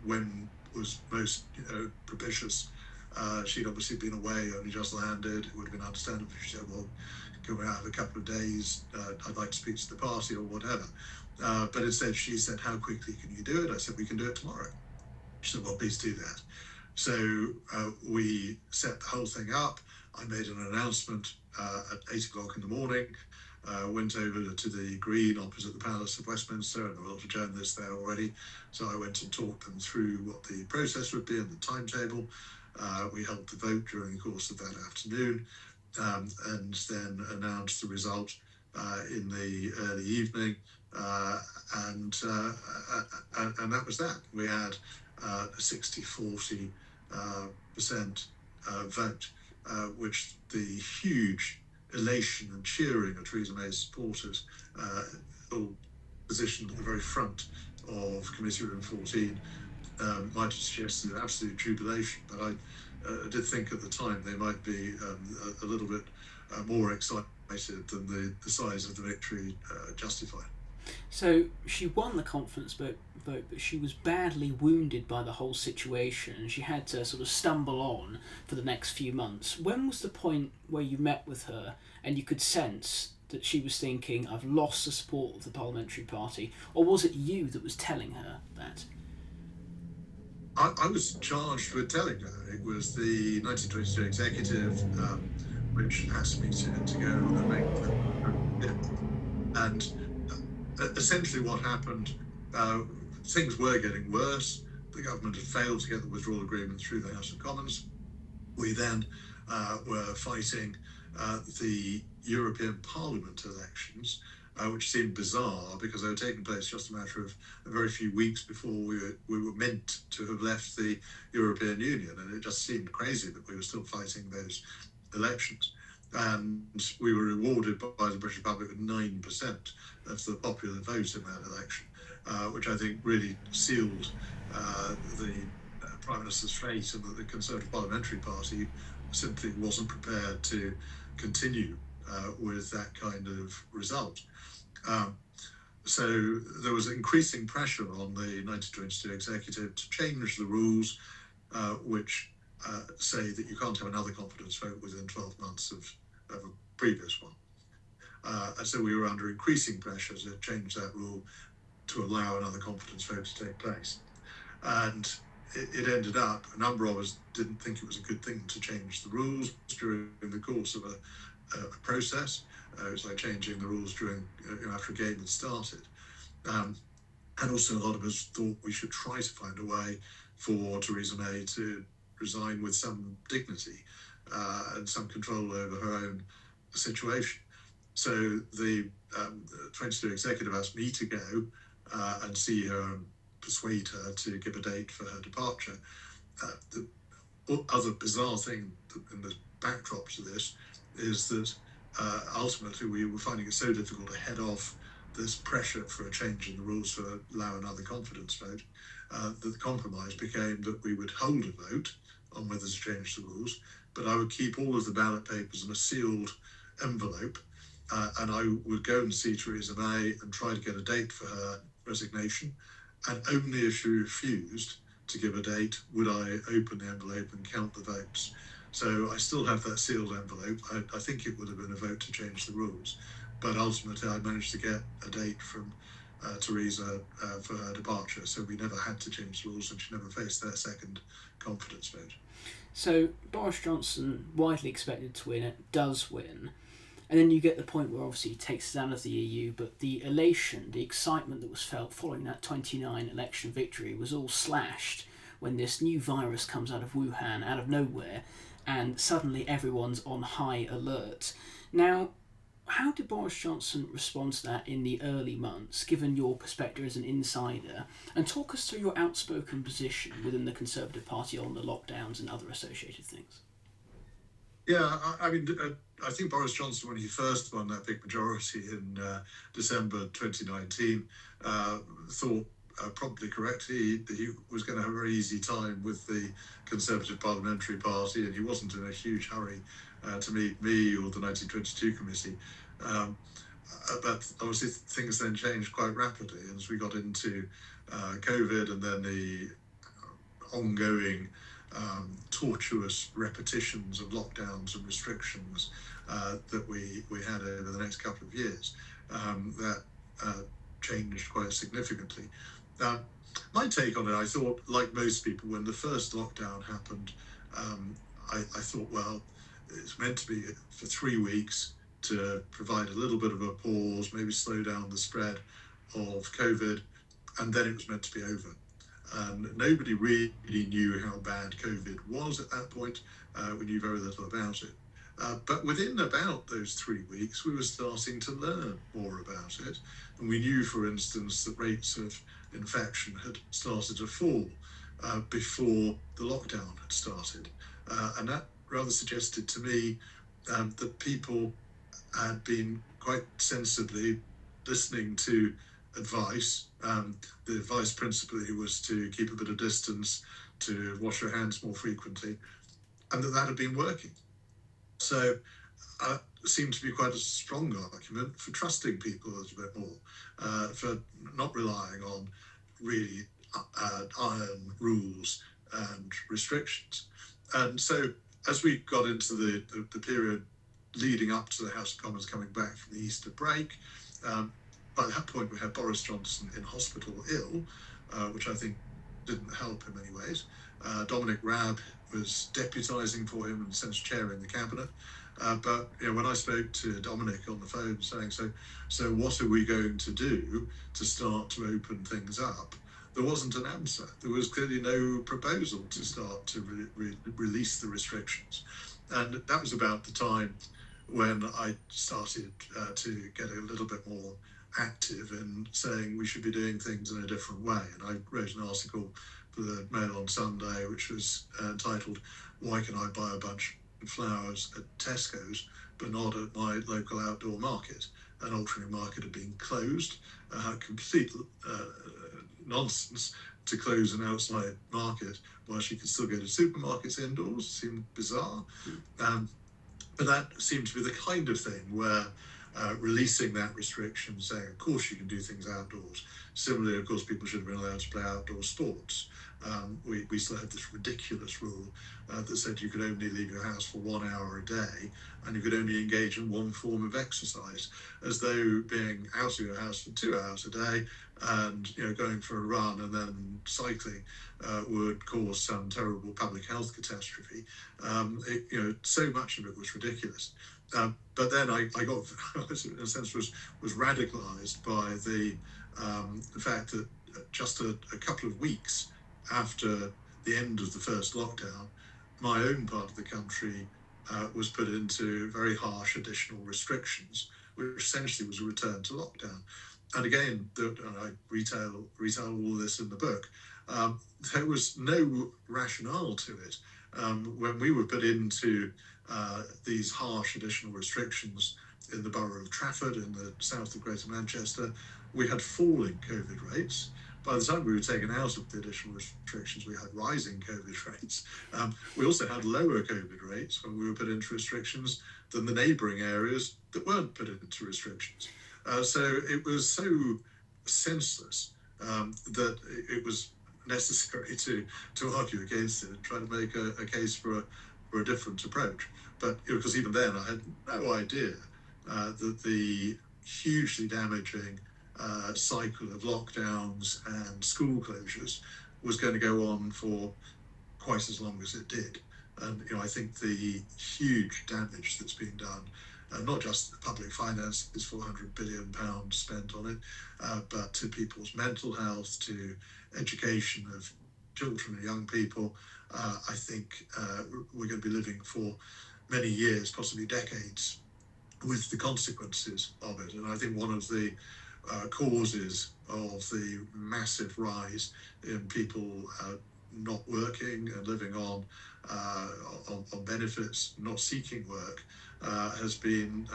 when was most propitious. She'd obviously been away, only just landed. It would have been understandable if she said, well, can we have a couple of days? I'd like to speak to the party or whatever. But instead she said, how quickly can you do it? I said, we can do it tomorrow. She said, well, please do that. So we set the whole thing up. I made an announcement at 8 o'clock in the morning, went over to the Green opposite the Palace of Westminster, and there were a lot of journalists there already. So I went and talked them through what the process would be and the timetable. We held the vote during the course of that afternoon, and then announced the result in the early evening, and that was that. We had a 60-40% vote, which the huge elation and cheering of Theresa May's supporters, all positioned at the very front of Committee Room 14, might have suggested absolute jubilation, but I did think at the time they might be a little bit more excited than the size of the victory justified.
So she won the confidence vote, but she was badly wounded by the whole situation, and she had to sort of stumble on for the next few months. When was the point where you met with her and you could sense that she was thinking, I've lost the support of the Parliamentary Party, or was it you that was telling her that?
I was charged with telling her. It was the 1922 executive which asked me to go and make the and essentially what happened, things were getting worse. The government had failed to get the withdrawal agreement through the House of Commons. We then were fighting the European Parliament elections, which seemed bizarre because they were taking place just a matter of a very few weeks before we were meant to have left the European Union, and it just seemed crazy that we were still fighting those elections. And we were rewarded by the British public with 9% of the popular vote in that election, which I think really sealed the Prime Minister's fate, and that the Conservative Parliamentary Party simply wasn't prepared to continue with that kind of result. So there was increasing pressure on the 1922 executive to change the rules, which say that you can't have another confidence vote within 12 months of a previous one. And so we were under increasing pressure to change that rule to allow another confidence vote to take place. And it ended up, a number of us didn't think it was a good thing to change the rules during the course of a process. It was like changing the rules during after a game had started. And also a lot of us thought we should try to find a way for Theresa May to resign with some dignity and some control over her own situation. So the 22 executive asked me to go and see her and persuade her to give a date for her departure. The other bizarre thing in the backdrop to this is that ultimately we were finding it so difficult to head off this pressure for a change in the rules to allow another confidence vote that the compromise became that we would hold a vote on whether to change the rules, but I would keep all of the ballot papers in a sealed envelope, and I would go and see Theresa May and try to get a date for her resignation, and only if she refused to give a date would I open the envelope and count the votes. So I still have that sealed envelope. I think it would have been a vote to change the rules, but ultimately I managed to get a date from Theresa for her departure, so we never had to change the rules, and she never faced that second confidence vote.
So Boris Johnson, widely expected to win it, does win. And then you get the point where obviously he takes us out of the EU, but the elation, the excitement that was felt following that 29 election victory was all slashed when this new virus comes out of Wuhan, out of nowhere, and suddenly everyone's on high alert. Now, how did Boris Johnson respond to that in the early months, given your perspective as an insider? And talk us through your outspoken position within the Conservative Party on the lockdowns and other associated things.
Yeah, I mean, I think Boris Johnson, when he first won that big majority in December 2019, thought probably correctly, he was going to have a very easy time with the Conservative Parliamentary Party, and he wasn't in a huge hurry to meet me or the 1922 committee. But obviously things then changed quite rapidly as we got into COVID and then the ongoing tortuous repetitions of lockdowns and restrictions that we had over the next couple of years. That changed quite significantly. My take on it, I thought, like most people, when the first lockdown happened, I thought, well, it's meant to be for 3 weeks to provide a little bit of a pause, maybe slow down the spread of COVID, and then it was meant to be over. Nobody really knew how bad COVID was at that point. We knew very little about it. But within about those 3 weeks, we were starting to learn more about it. And we knew, for instance, that rates of infection had started to fall before the lockdown had started. And that rather suggested to me that people had been quite sensibly listening to advice. The advice principally was to keep a bit of distance, to wash your hands more frequently, and that had been working. So seemed to be quite a strong argument for trusting people a little bit more, for not relying on really iron rules and restrictions. And so as we got into the period leading up to the House of Commons coming back from the Easter break, by that point we had Boris Johnson in hospital ill, which I think didn't help in many ways. Dominic Raab was deputising for him and in a sense chairing the cabinet. But when I spoke to Dominic on the phone saying, so what are we going to do to start to open things up? There wasn't an answer. There was clearly no proposal to start to release the restrictions. And that was about the time when I started to get a little bit more active in saying we should be doing things in a different way. And I wrote an article for the Mail on Sunday, which was entitled, "Why Can I Buy a Bunch of Flowers at Tesco's, but not at my local outdoor market?" An alternate market had been closed, complete nonsense to close an outside market whilst you could still go to supermarkets indoors. Seemed bizarre. But that seemed to be the kind of thing where releasing that restriction, saying, of course you can do things outdoors. Similarly, of course, people should have been allowed to play outdoor sports. We still had this ridiculous rule that said you could only leave your house for 1 hour a day and you could only engage in one form of exercise, as though being out of your house for 2 hours a day and going for a run and then cycling would cause some terrible public health catastrophe. So much of it was ridiculous. But then I got, in a sense, was radicalised by the fact that just a couple of weeks after the end of the first lockdown, my own part of the country was put into very harsh additional restrictions, which essentially was a return to lockdown. And again, and I retail all this in the book, there was no rationale to it. When we were put into these harsh additional restrictions in the borough of Trafford, in the south of Greater Manchester, we had falling COVID rates. By the time we were taken out of the additional restrictions, we had rising COVID rates. We also had lower COVID rates when we were put into restrictions than the neighbouring areas that weren't put into restrictions. So it was so senseless that it was necessary to argue against it and try to make a case for a different approach. But because even then I had no idea that the hugely damaging cycle of lockdowns and school closures was going to go on for quite as long as it did. And I think the huge damage that's been done, not just the public finances, £400 billion spent on it, but to people's mental health, to education of children and young people, I think we're going to be living for many years, possibly decades, with the consequences of it. And I think one of the causes of the massive rise in people not working and living on benefits, not seeking work, has been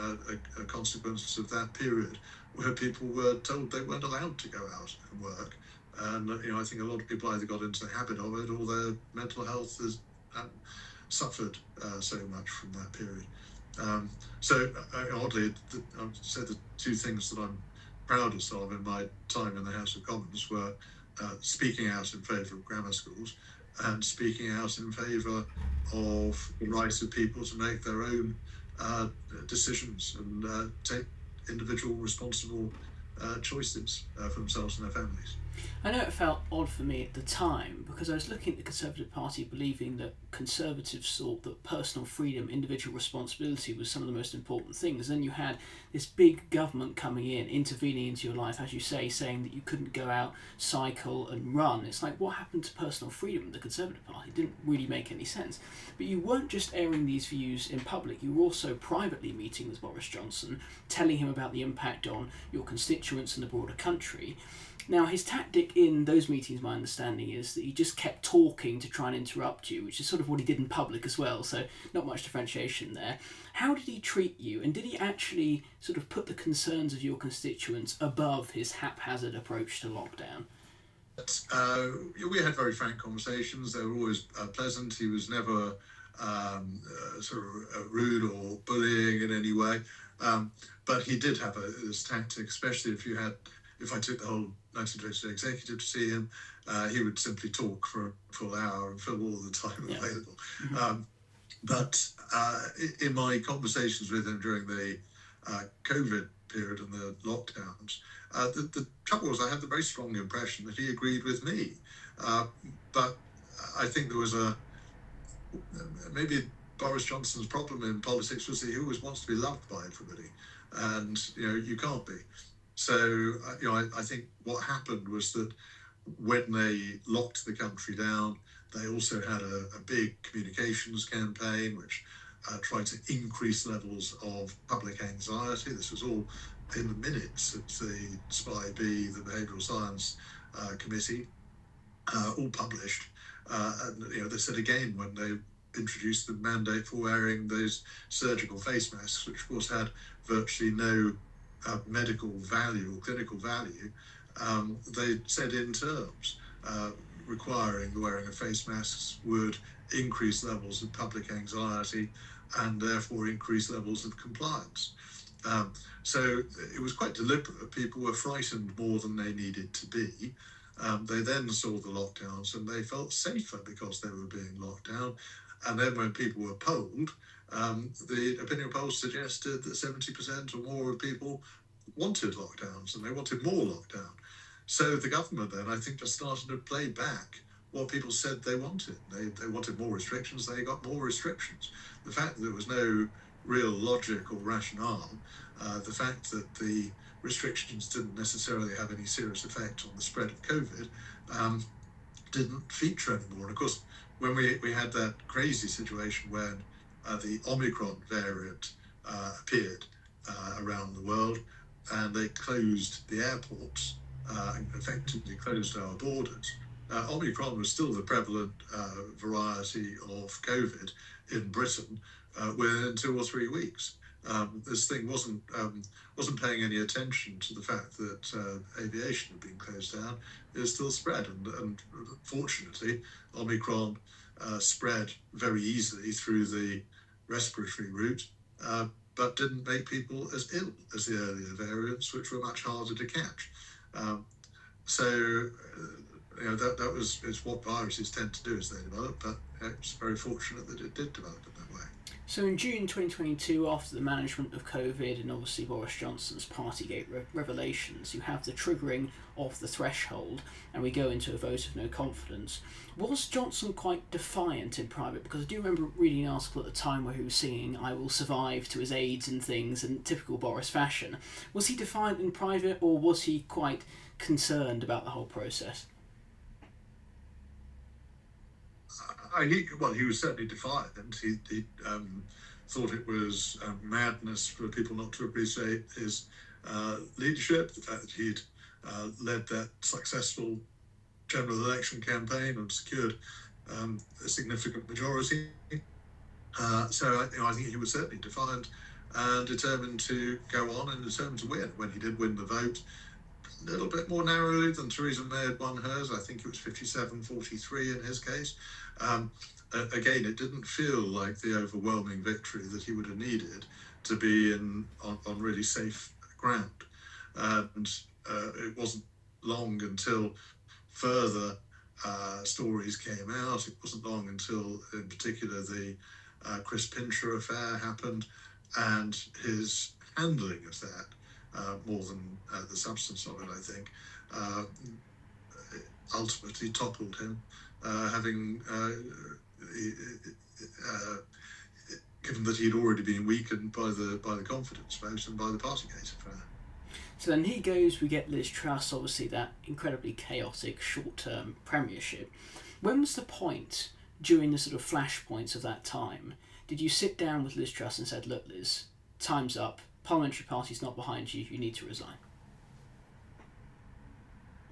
a consequence of that period where people were told they weren't allowed to go out and work. And I think a lot of people either got into the habit of it, or their mental health has suffered so much from that period. So oddly, I've said the two things that I'm proudest of in my time in the House of Commons were speaking out in favour of grammar schools and speaking out in favour of the right of people to make their own decisions and take individual responsible choices for themselves and their families.
I know it felt odd for me at the time because I was looking at the Conservative Party believing that Conservatives thought that personal freedom, individual responsibility was some of the most important things. Then you had this big government coming in, intervening into your life, as you say, saying that you couldn't go out, cycle and run. It's like, what happened to personal freedom in the Conservative Party? It didn't really make any sense. But you weren't just airing these views in public, you were also privately meeting with Boris Johnson, telling him about the impact on your constituents and the broader country. Now, his tactic in those meetings, my understanding, is that he just kept talking to try and interrupt you, which is sort of what he did in public as well, so not much differentiation there. How did he treat you, and did he actually sort of put the concerns of your constituents above his haphazard approach to lockdown?
We had very frank conversations. They were always pleasant. He was never sort of rude or bullying in any way. But he did have this tactic, especially if I took the whole 1922 executive to see him, he would simply talk for a full hour and fill all the time available. But in my conversations with him during the COVID period and the lockdowns, the trouble was I had the very strong impression that he agreed with me. But I think there was maybe Boris Johnson's problem in politics was that he always wants to be loved by everybody, and you can't be. So I think what happened was that when they locked the country down, they also had a big communications campaign which tried to increase levels of public anxiety. This was all in the minutes of the SPI-B, the Behavioural Science Committee, all published. And they said again when they introduced the mandate for wearing those surgical face masks, which of course had virtually no medical value or clinical value, they said in terms requiring the wearing of face masks would increase levels of public anxiety and therefore increase levels of compliance. So it was quite deliberate. People were frightened more than they needed to be. They then saw the lockdowns and they felt safer because they were being locked down. And then when people were polled, the opinion polls suggested that 70% or more of people wanted lockdowns and they wanted more lockdown. So the government then, I think, just started to play back what people said they wanted. They wanted more restrictions, they got more restrictions. The fact that there was no real logic or rationale, the fact that the restrictions didn't necessarily have any serious effect on the spread of COVID, didn't feature anymore. And of course, when we had that crazy situation when the Omicron variant appeared around the world, and they closed the airports and effectively closed our borders. Omicron was still the prevalent variety of COVID in Britain within 2 or 3 weeks. This thing wasn't paying any attention to the fact that aviation had been closed down. It still spread, and fortunately, Omicron spread very easily through the respiratory route, but didn't make people as ill as the earlier variants, which were much harder to catch. So that was what viruses tend to do as they develop, but it's very fortunate that it did develop in that way.
So in June 2022, after the management of COVID and obviously Boris Johnson's Partygate revelations, you have the triggering of the threshold and we go into a vote of no confidence. Was Johnson quite defiant in private? Because I do remember reading an article at the time where he was singing "I Will Survive" to his aides and things in typical Boris fashion. Was he defiant in private, or was he quite concerned about the whole process?
He was certainly defiant. He thought it was madness for people not to appreciate his leadership, the fact that he'd led that successful general election campaign and secured a significant majority. So I think he was certainly defiant and determined to go on and determined to win. When he did win the vote, a little bit more narrowly than Theresa May had won hers. I think it was 57-43 in his case. Again, it didn't feel like the overwhelming victory that he would have needed to be on really safe ground. And it wasn't long until further stories came out. It wasn't long until, in particular, the Chris Pincher affair happened, and his handling of that, more than the substance of it, I think, ultimately toppled him, having given that he'd already been weakened by the confidence vote and by the Partygate affair.
So then he goes, we get Liz Truss, obviously that incredibly chaotic short-term premiership. When was the point, during the sort of flashpoints of that time, did you sit down with Liz Truss and said, look Liz, time's up, Parliamentary Party's not behind you, you need to resign?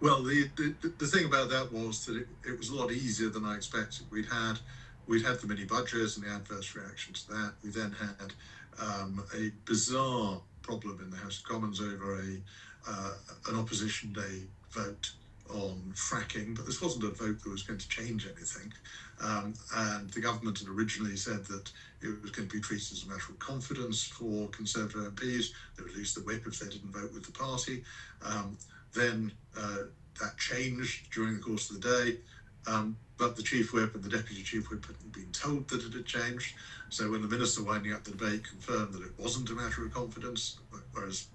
Well, the thing about that was that it was a lot easier than I expected. We'd had the mini budget and the adverse reaction to that. We then had a bizarre problem in the House of Commons over an opposition day vote on fracking, but this wasn't a vote that was going to change anything. And the government had originally said that it was going to be treated as a matter of confidence for Conservative MPs. They would lose the whip if they didn't vote with the party. Then that changed during the course of the day. But the Chief Whip and the Deputy Chief Whip hadn't been told that it had changed. So when the Minister winding up the debate confirmed that it wasn't a matter of confidence, whereas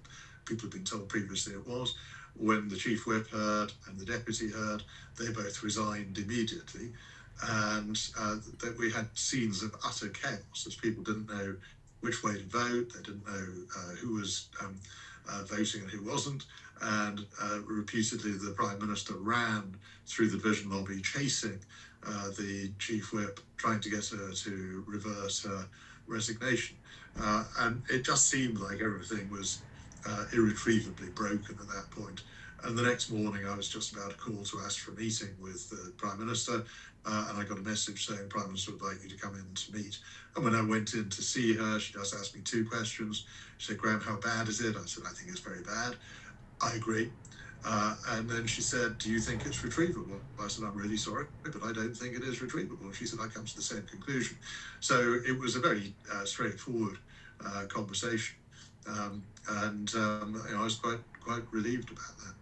people had been told previously it was, when the Chief Whip heard and the Deputy heard, they both resigned immediately. And that we had scenes of utter chaos as people didn't know which way to vote, they didn't know who was voting and who wasn't. And repeatedly the Prime Minister ran through the division lobby chasing the Chief Whip, trying to get her to reverse her resignation. And it just seemed like everything was irretrievably broken at that point. And the next morning I was just about to call to ask for a meeting with the Prime Minister, and I got a message saying Prime Minister would like you to come in to meet. And when I went in to see her, she just asked me two questions. She said, Graham, how bad is it? I said, I think it's very bad. I agree. And then she said, do you think it's retrievable? I said, I'm really sorry, but I don't think it is retrievable. She said, I come to the same conclusion. So it was a very straightforward conversation. And I was quite relieved about that.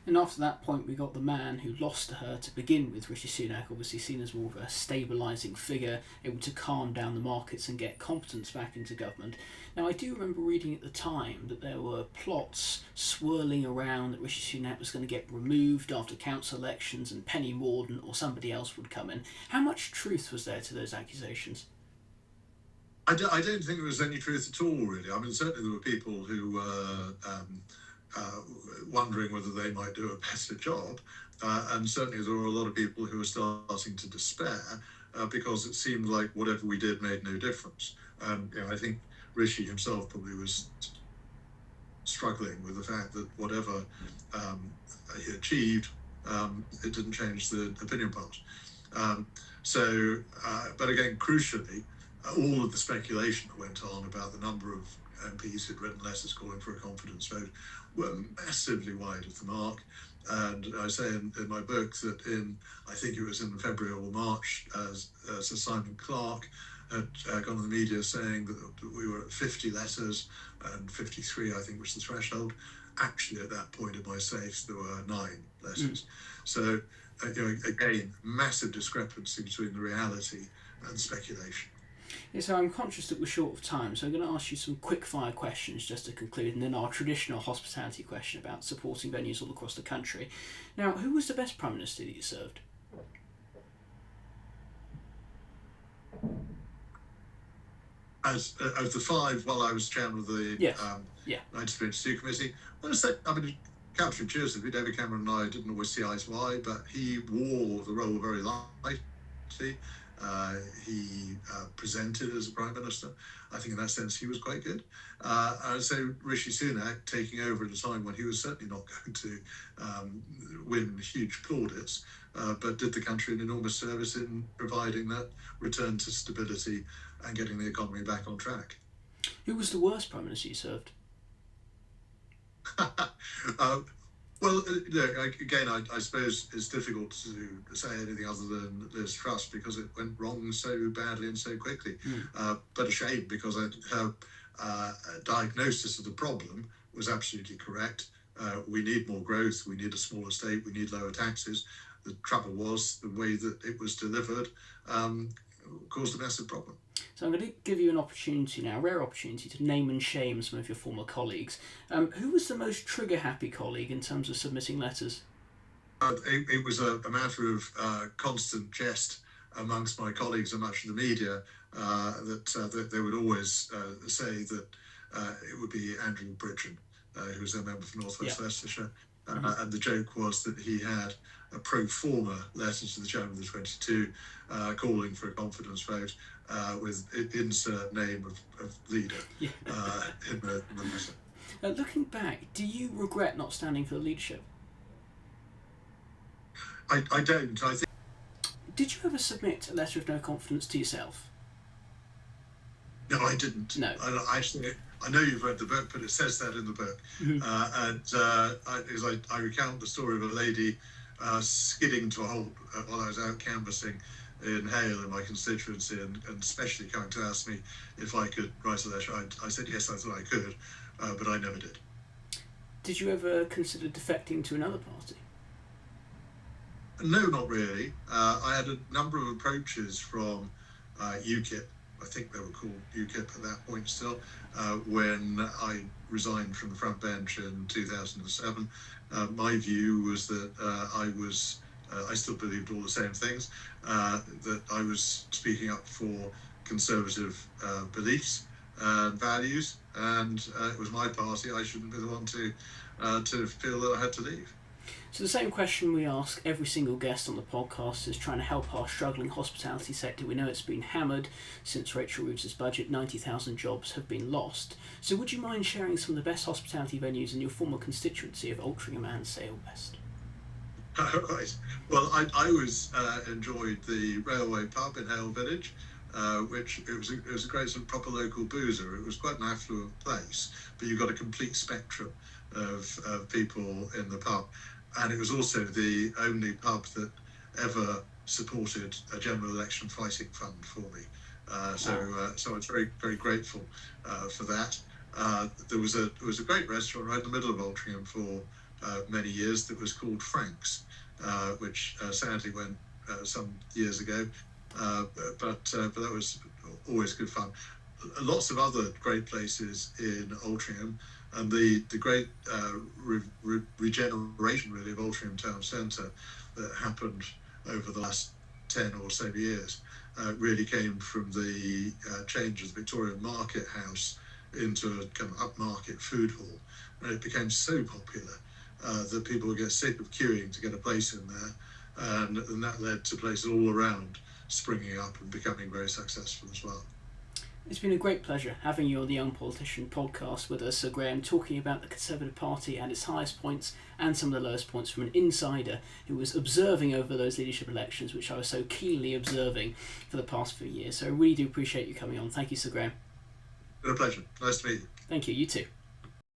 And after that point, we got the man who lost to her to begin with, Rishi Sunak, obviously seen as more of a stabilising figure, able to calm down the markets and get competence back into government. Now, I do remember reading at the time that there were plots swirling around that Rishi Sunak was going to get removed after council elections and Penny Mordaunt or somebody else would come in. How much truth was there to those accusations?
I don't think there was any truth at all, really. I mean, certainly there were people who were wondering whether they might do a better job. And certainly there were a lot of people who were starting to despair because it seemed like whatever we did made no difference. I think Rishi himself probably was struggling with the fact that whatever he achieved, it didn't change the opinion polls. But again, crucially, all of the speculation that went on about the number of MPs who'd written letters calling for a confidence vote were massively wide of the mark. And I say in my book that I think it was in February or March, Sir Simon Clarke had gone to the media saying that we were at 50 letters and 53, I think, was the threshold. Actually, at that point in my safes, there were 9 letters. So, again, massive discrepancy between the reality and speculation.
Yeah, so I'm conscious that we're short of time, so I'm going to ask you some quick-fire questions just to conclude, and then our traditional hospitality question about supporting venues all across the country. Now, who was the best Prime Minister that you served?
As of the 5, while I was chairman of the 1922 committee, counterintuitively, David Cameron and I didn't always see eye to eye, but he wore the role very lightly. He presented as a Prime Minister. I think in that sense he was quite good. I'd say Rishi Sunak, taking over at a time when he was certainly not going to win huge plaudits, but did the country an enormous service in providing that return to stability and getting the economy back on track.
Who was the worst Prime Minister you served?
Well, again, I suppose it's difficult to say anything other than Liz Truss because it went wrong so badly and so quickly. But a shame because her diagnosis of the problem was absolutely correct. We need more growth, we need a smaller state, we need lower taxes. The trouble was the way that it was delivered caused a massive problem.
So I'm going to give you an opportunity now, a rare opportunity, to name and shame some of your former colleagues. Who was the most trigger-happy colleague in terms of submitting letters?
It was a matter of constant jest amongst my colleagues and much of the media that they would always say that it would be Andrew Bridgen, who was a member for North West Leicestershire. And the joke was that he had a pro forma letter to the chairman of the 22 calling for a confidence vote with insert name of leader in the letter.
Looking back, do you regret not standing for the leadership?
I don't. I think.
Did you ever submit a letter of no confidence to yourself?
No, I didn't.
No.
I know you've read the book, but it says that in the book. I recount the story of a lady skidding to a halt while I was out canvassing in Hale in my constituency, and especially coming to ask me if I could write a letter. I said yes, I thought I could, but I never did.
Did you ever consider defecting to another party?
No, not really. I had a number of approaches from UKIP. I think they were called UKIP at that point still, when I resigned from the front bench in 2007. My view was that I still believed all the same things, that I was speaking up for conservative beliefs and values, and it was my party. I shouldn't be the one to feel that I had to leave.
So the same question we ask every single guest on the podcast is trying to help our struggling hospitality sector. We know it's been hammered since Rachel Reeves's budget. 90,000 jobs have been lost. So would you mind sharing some of the best hospitality venues in your former constituency of Altrincham and Sale West?
Right. Well, I always enjoyed the Railway Pub in Hale Village, which it was a great sort of proper local boozer. It was quite an affluent place, but you got a complete spectrum of people in the pub. And it was also the only pub that ever supported a general election fighting fund for me. So I was very, very grateful for that. There was a great restaurant right in the middle of Altrincham for many years that was called Frank's, which sadly went some years ago. But that was always good fun. Lots of other great places in Altrincham, and the great regeneration really of Altrincham town centre that happened over the last 10 or so years really came from the change of the Victorian Market House into a kind of upmarket food hall, and it became so popular that people would get sick of queuing to get a place in there, and that led to places all around springing up and becoming very successful as well.
It's been a great pleasure having you on the Young Politician podcast with us, Sir Graham, talking about the Conservative Party and its highest points and some of the lowest points from an insider who was observing over those leadership elections, which I was so keenly observing for the past few years. So I really do appreciate you coming on. Thank you, Sir Graham.
It's been a pleasure. Nice to meet you.
Thank you. You too.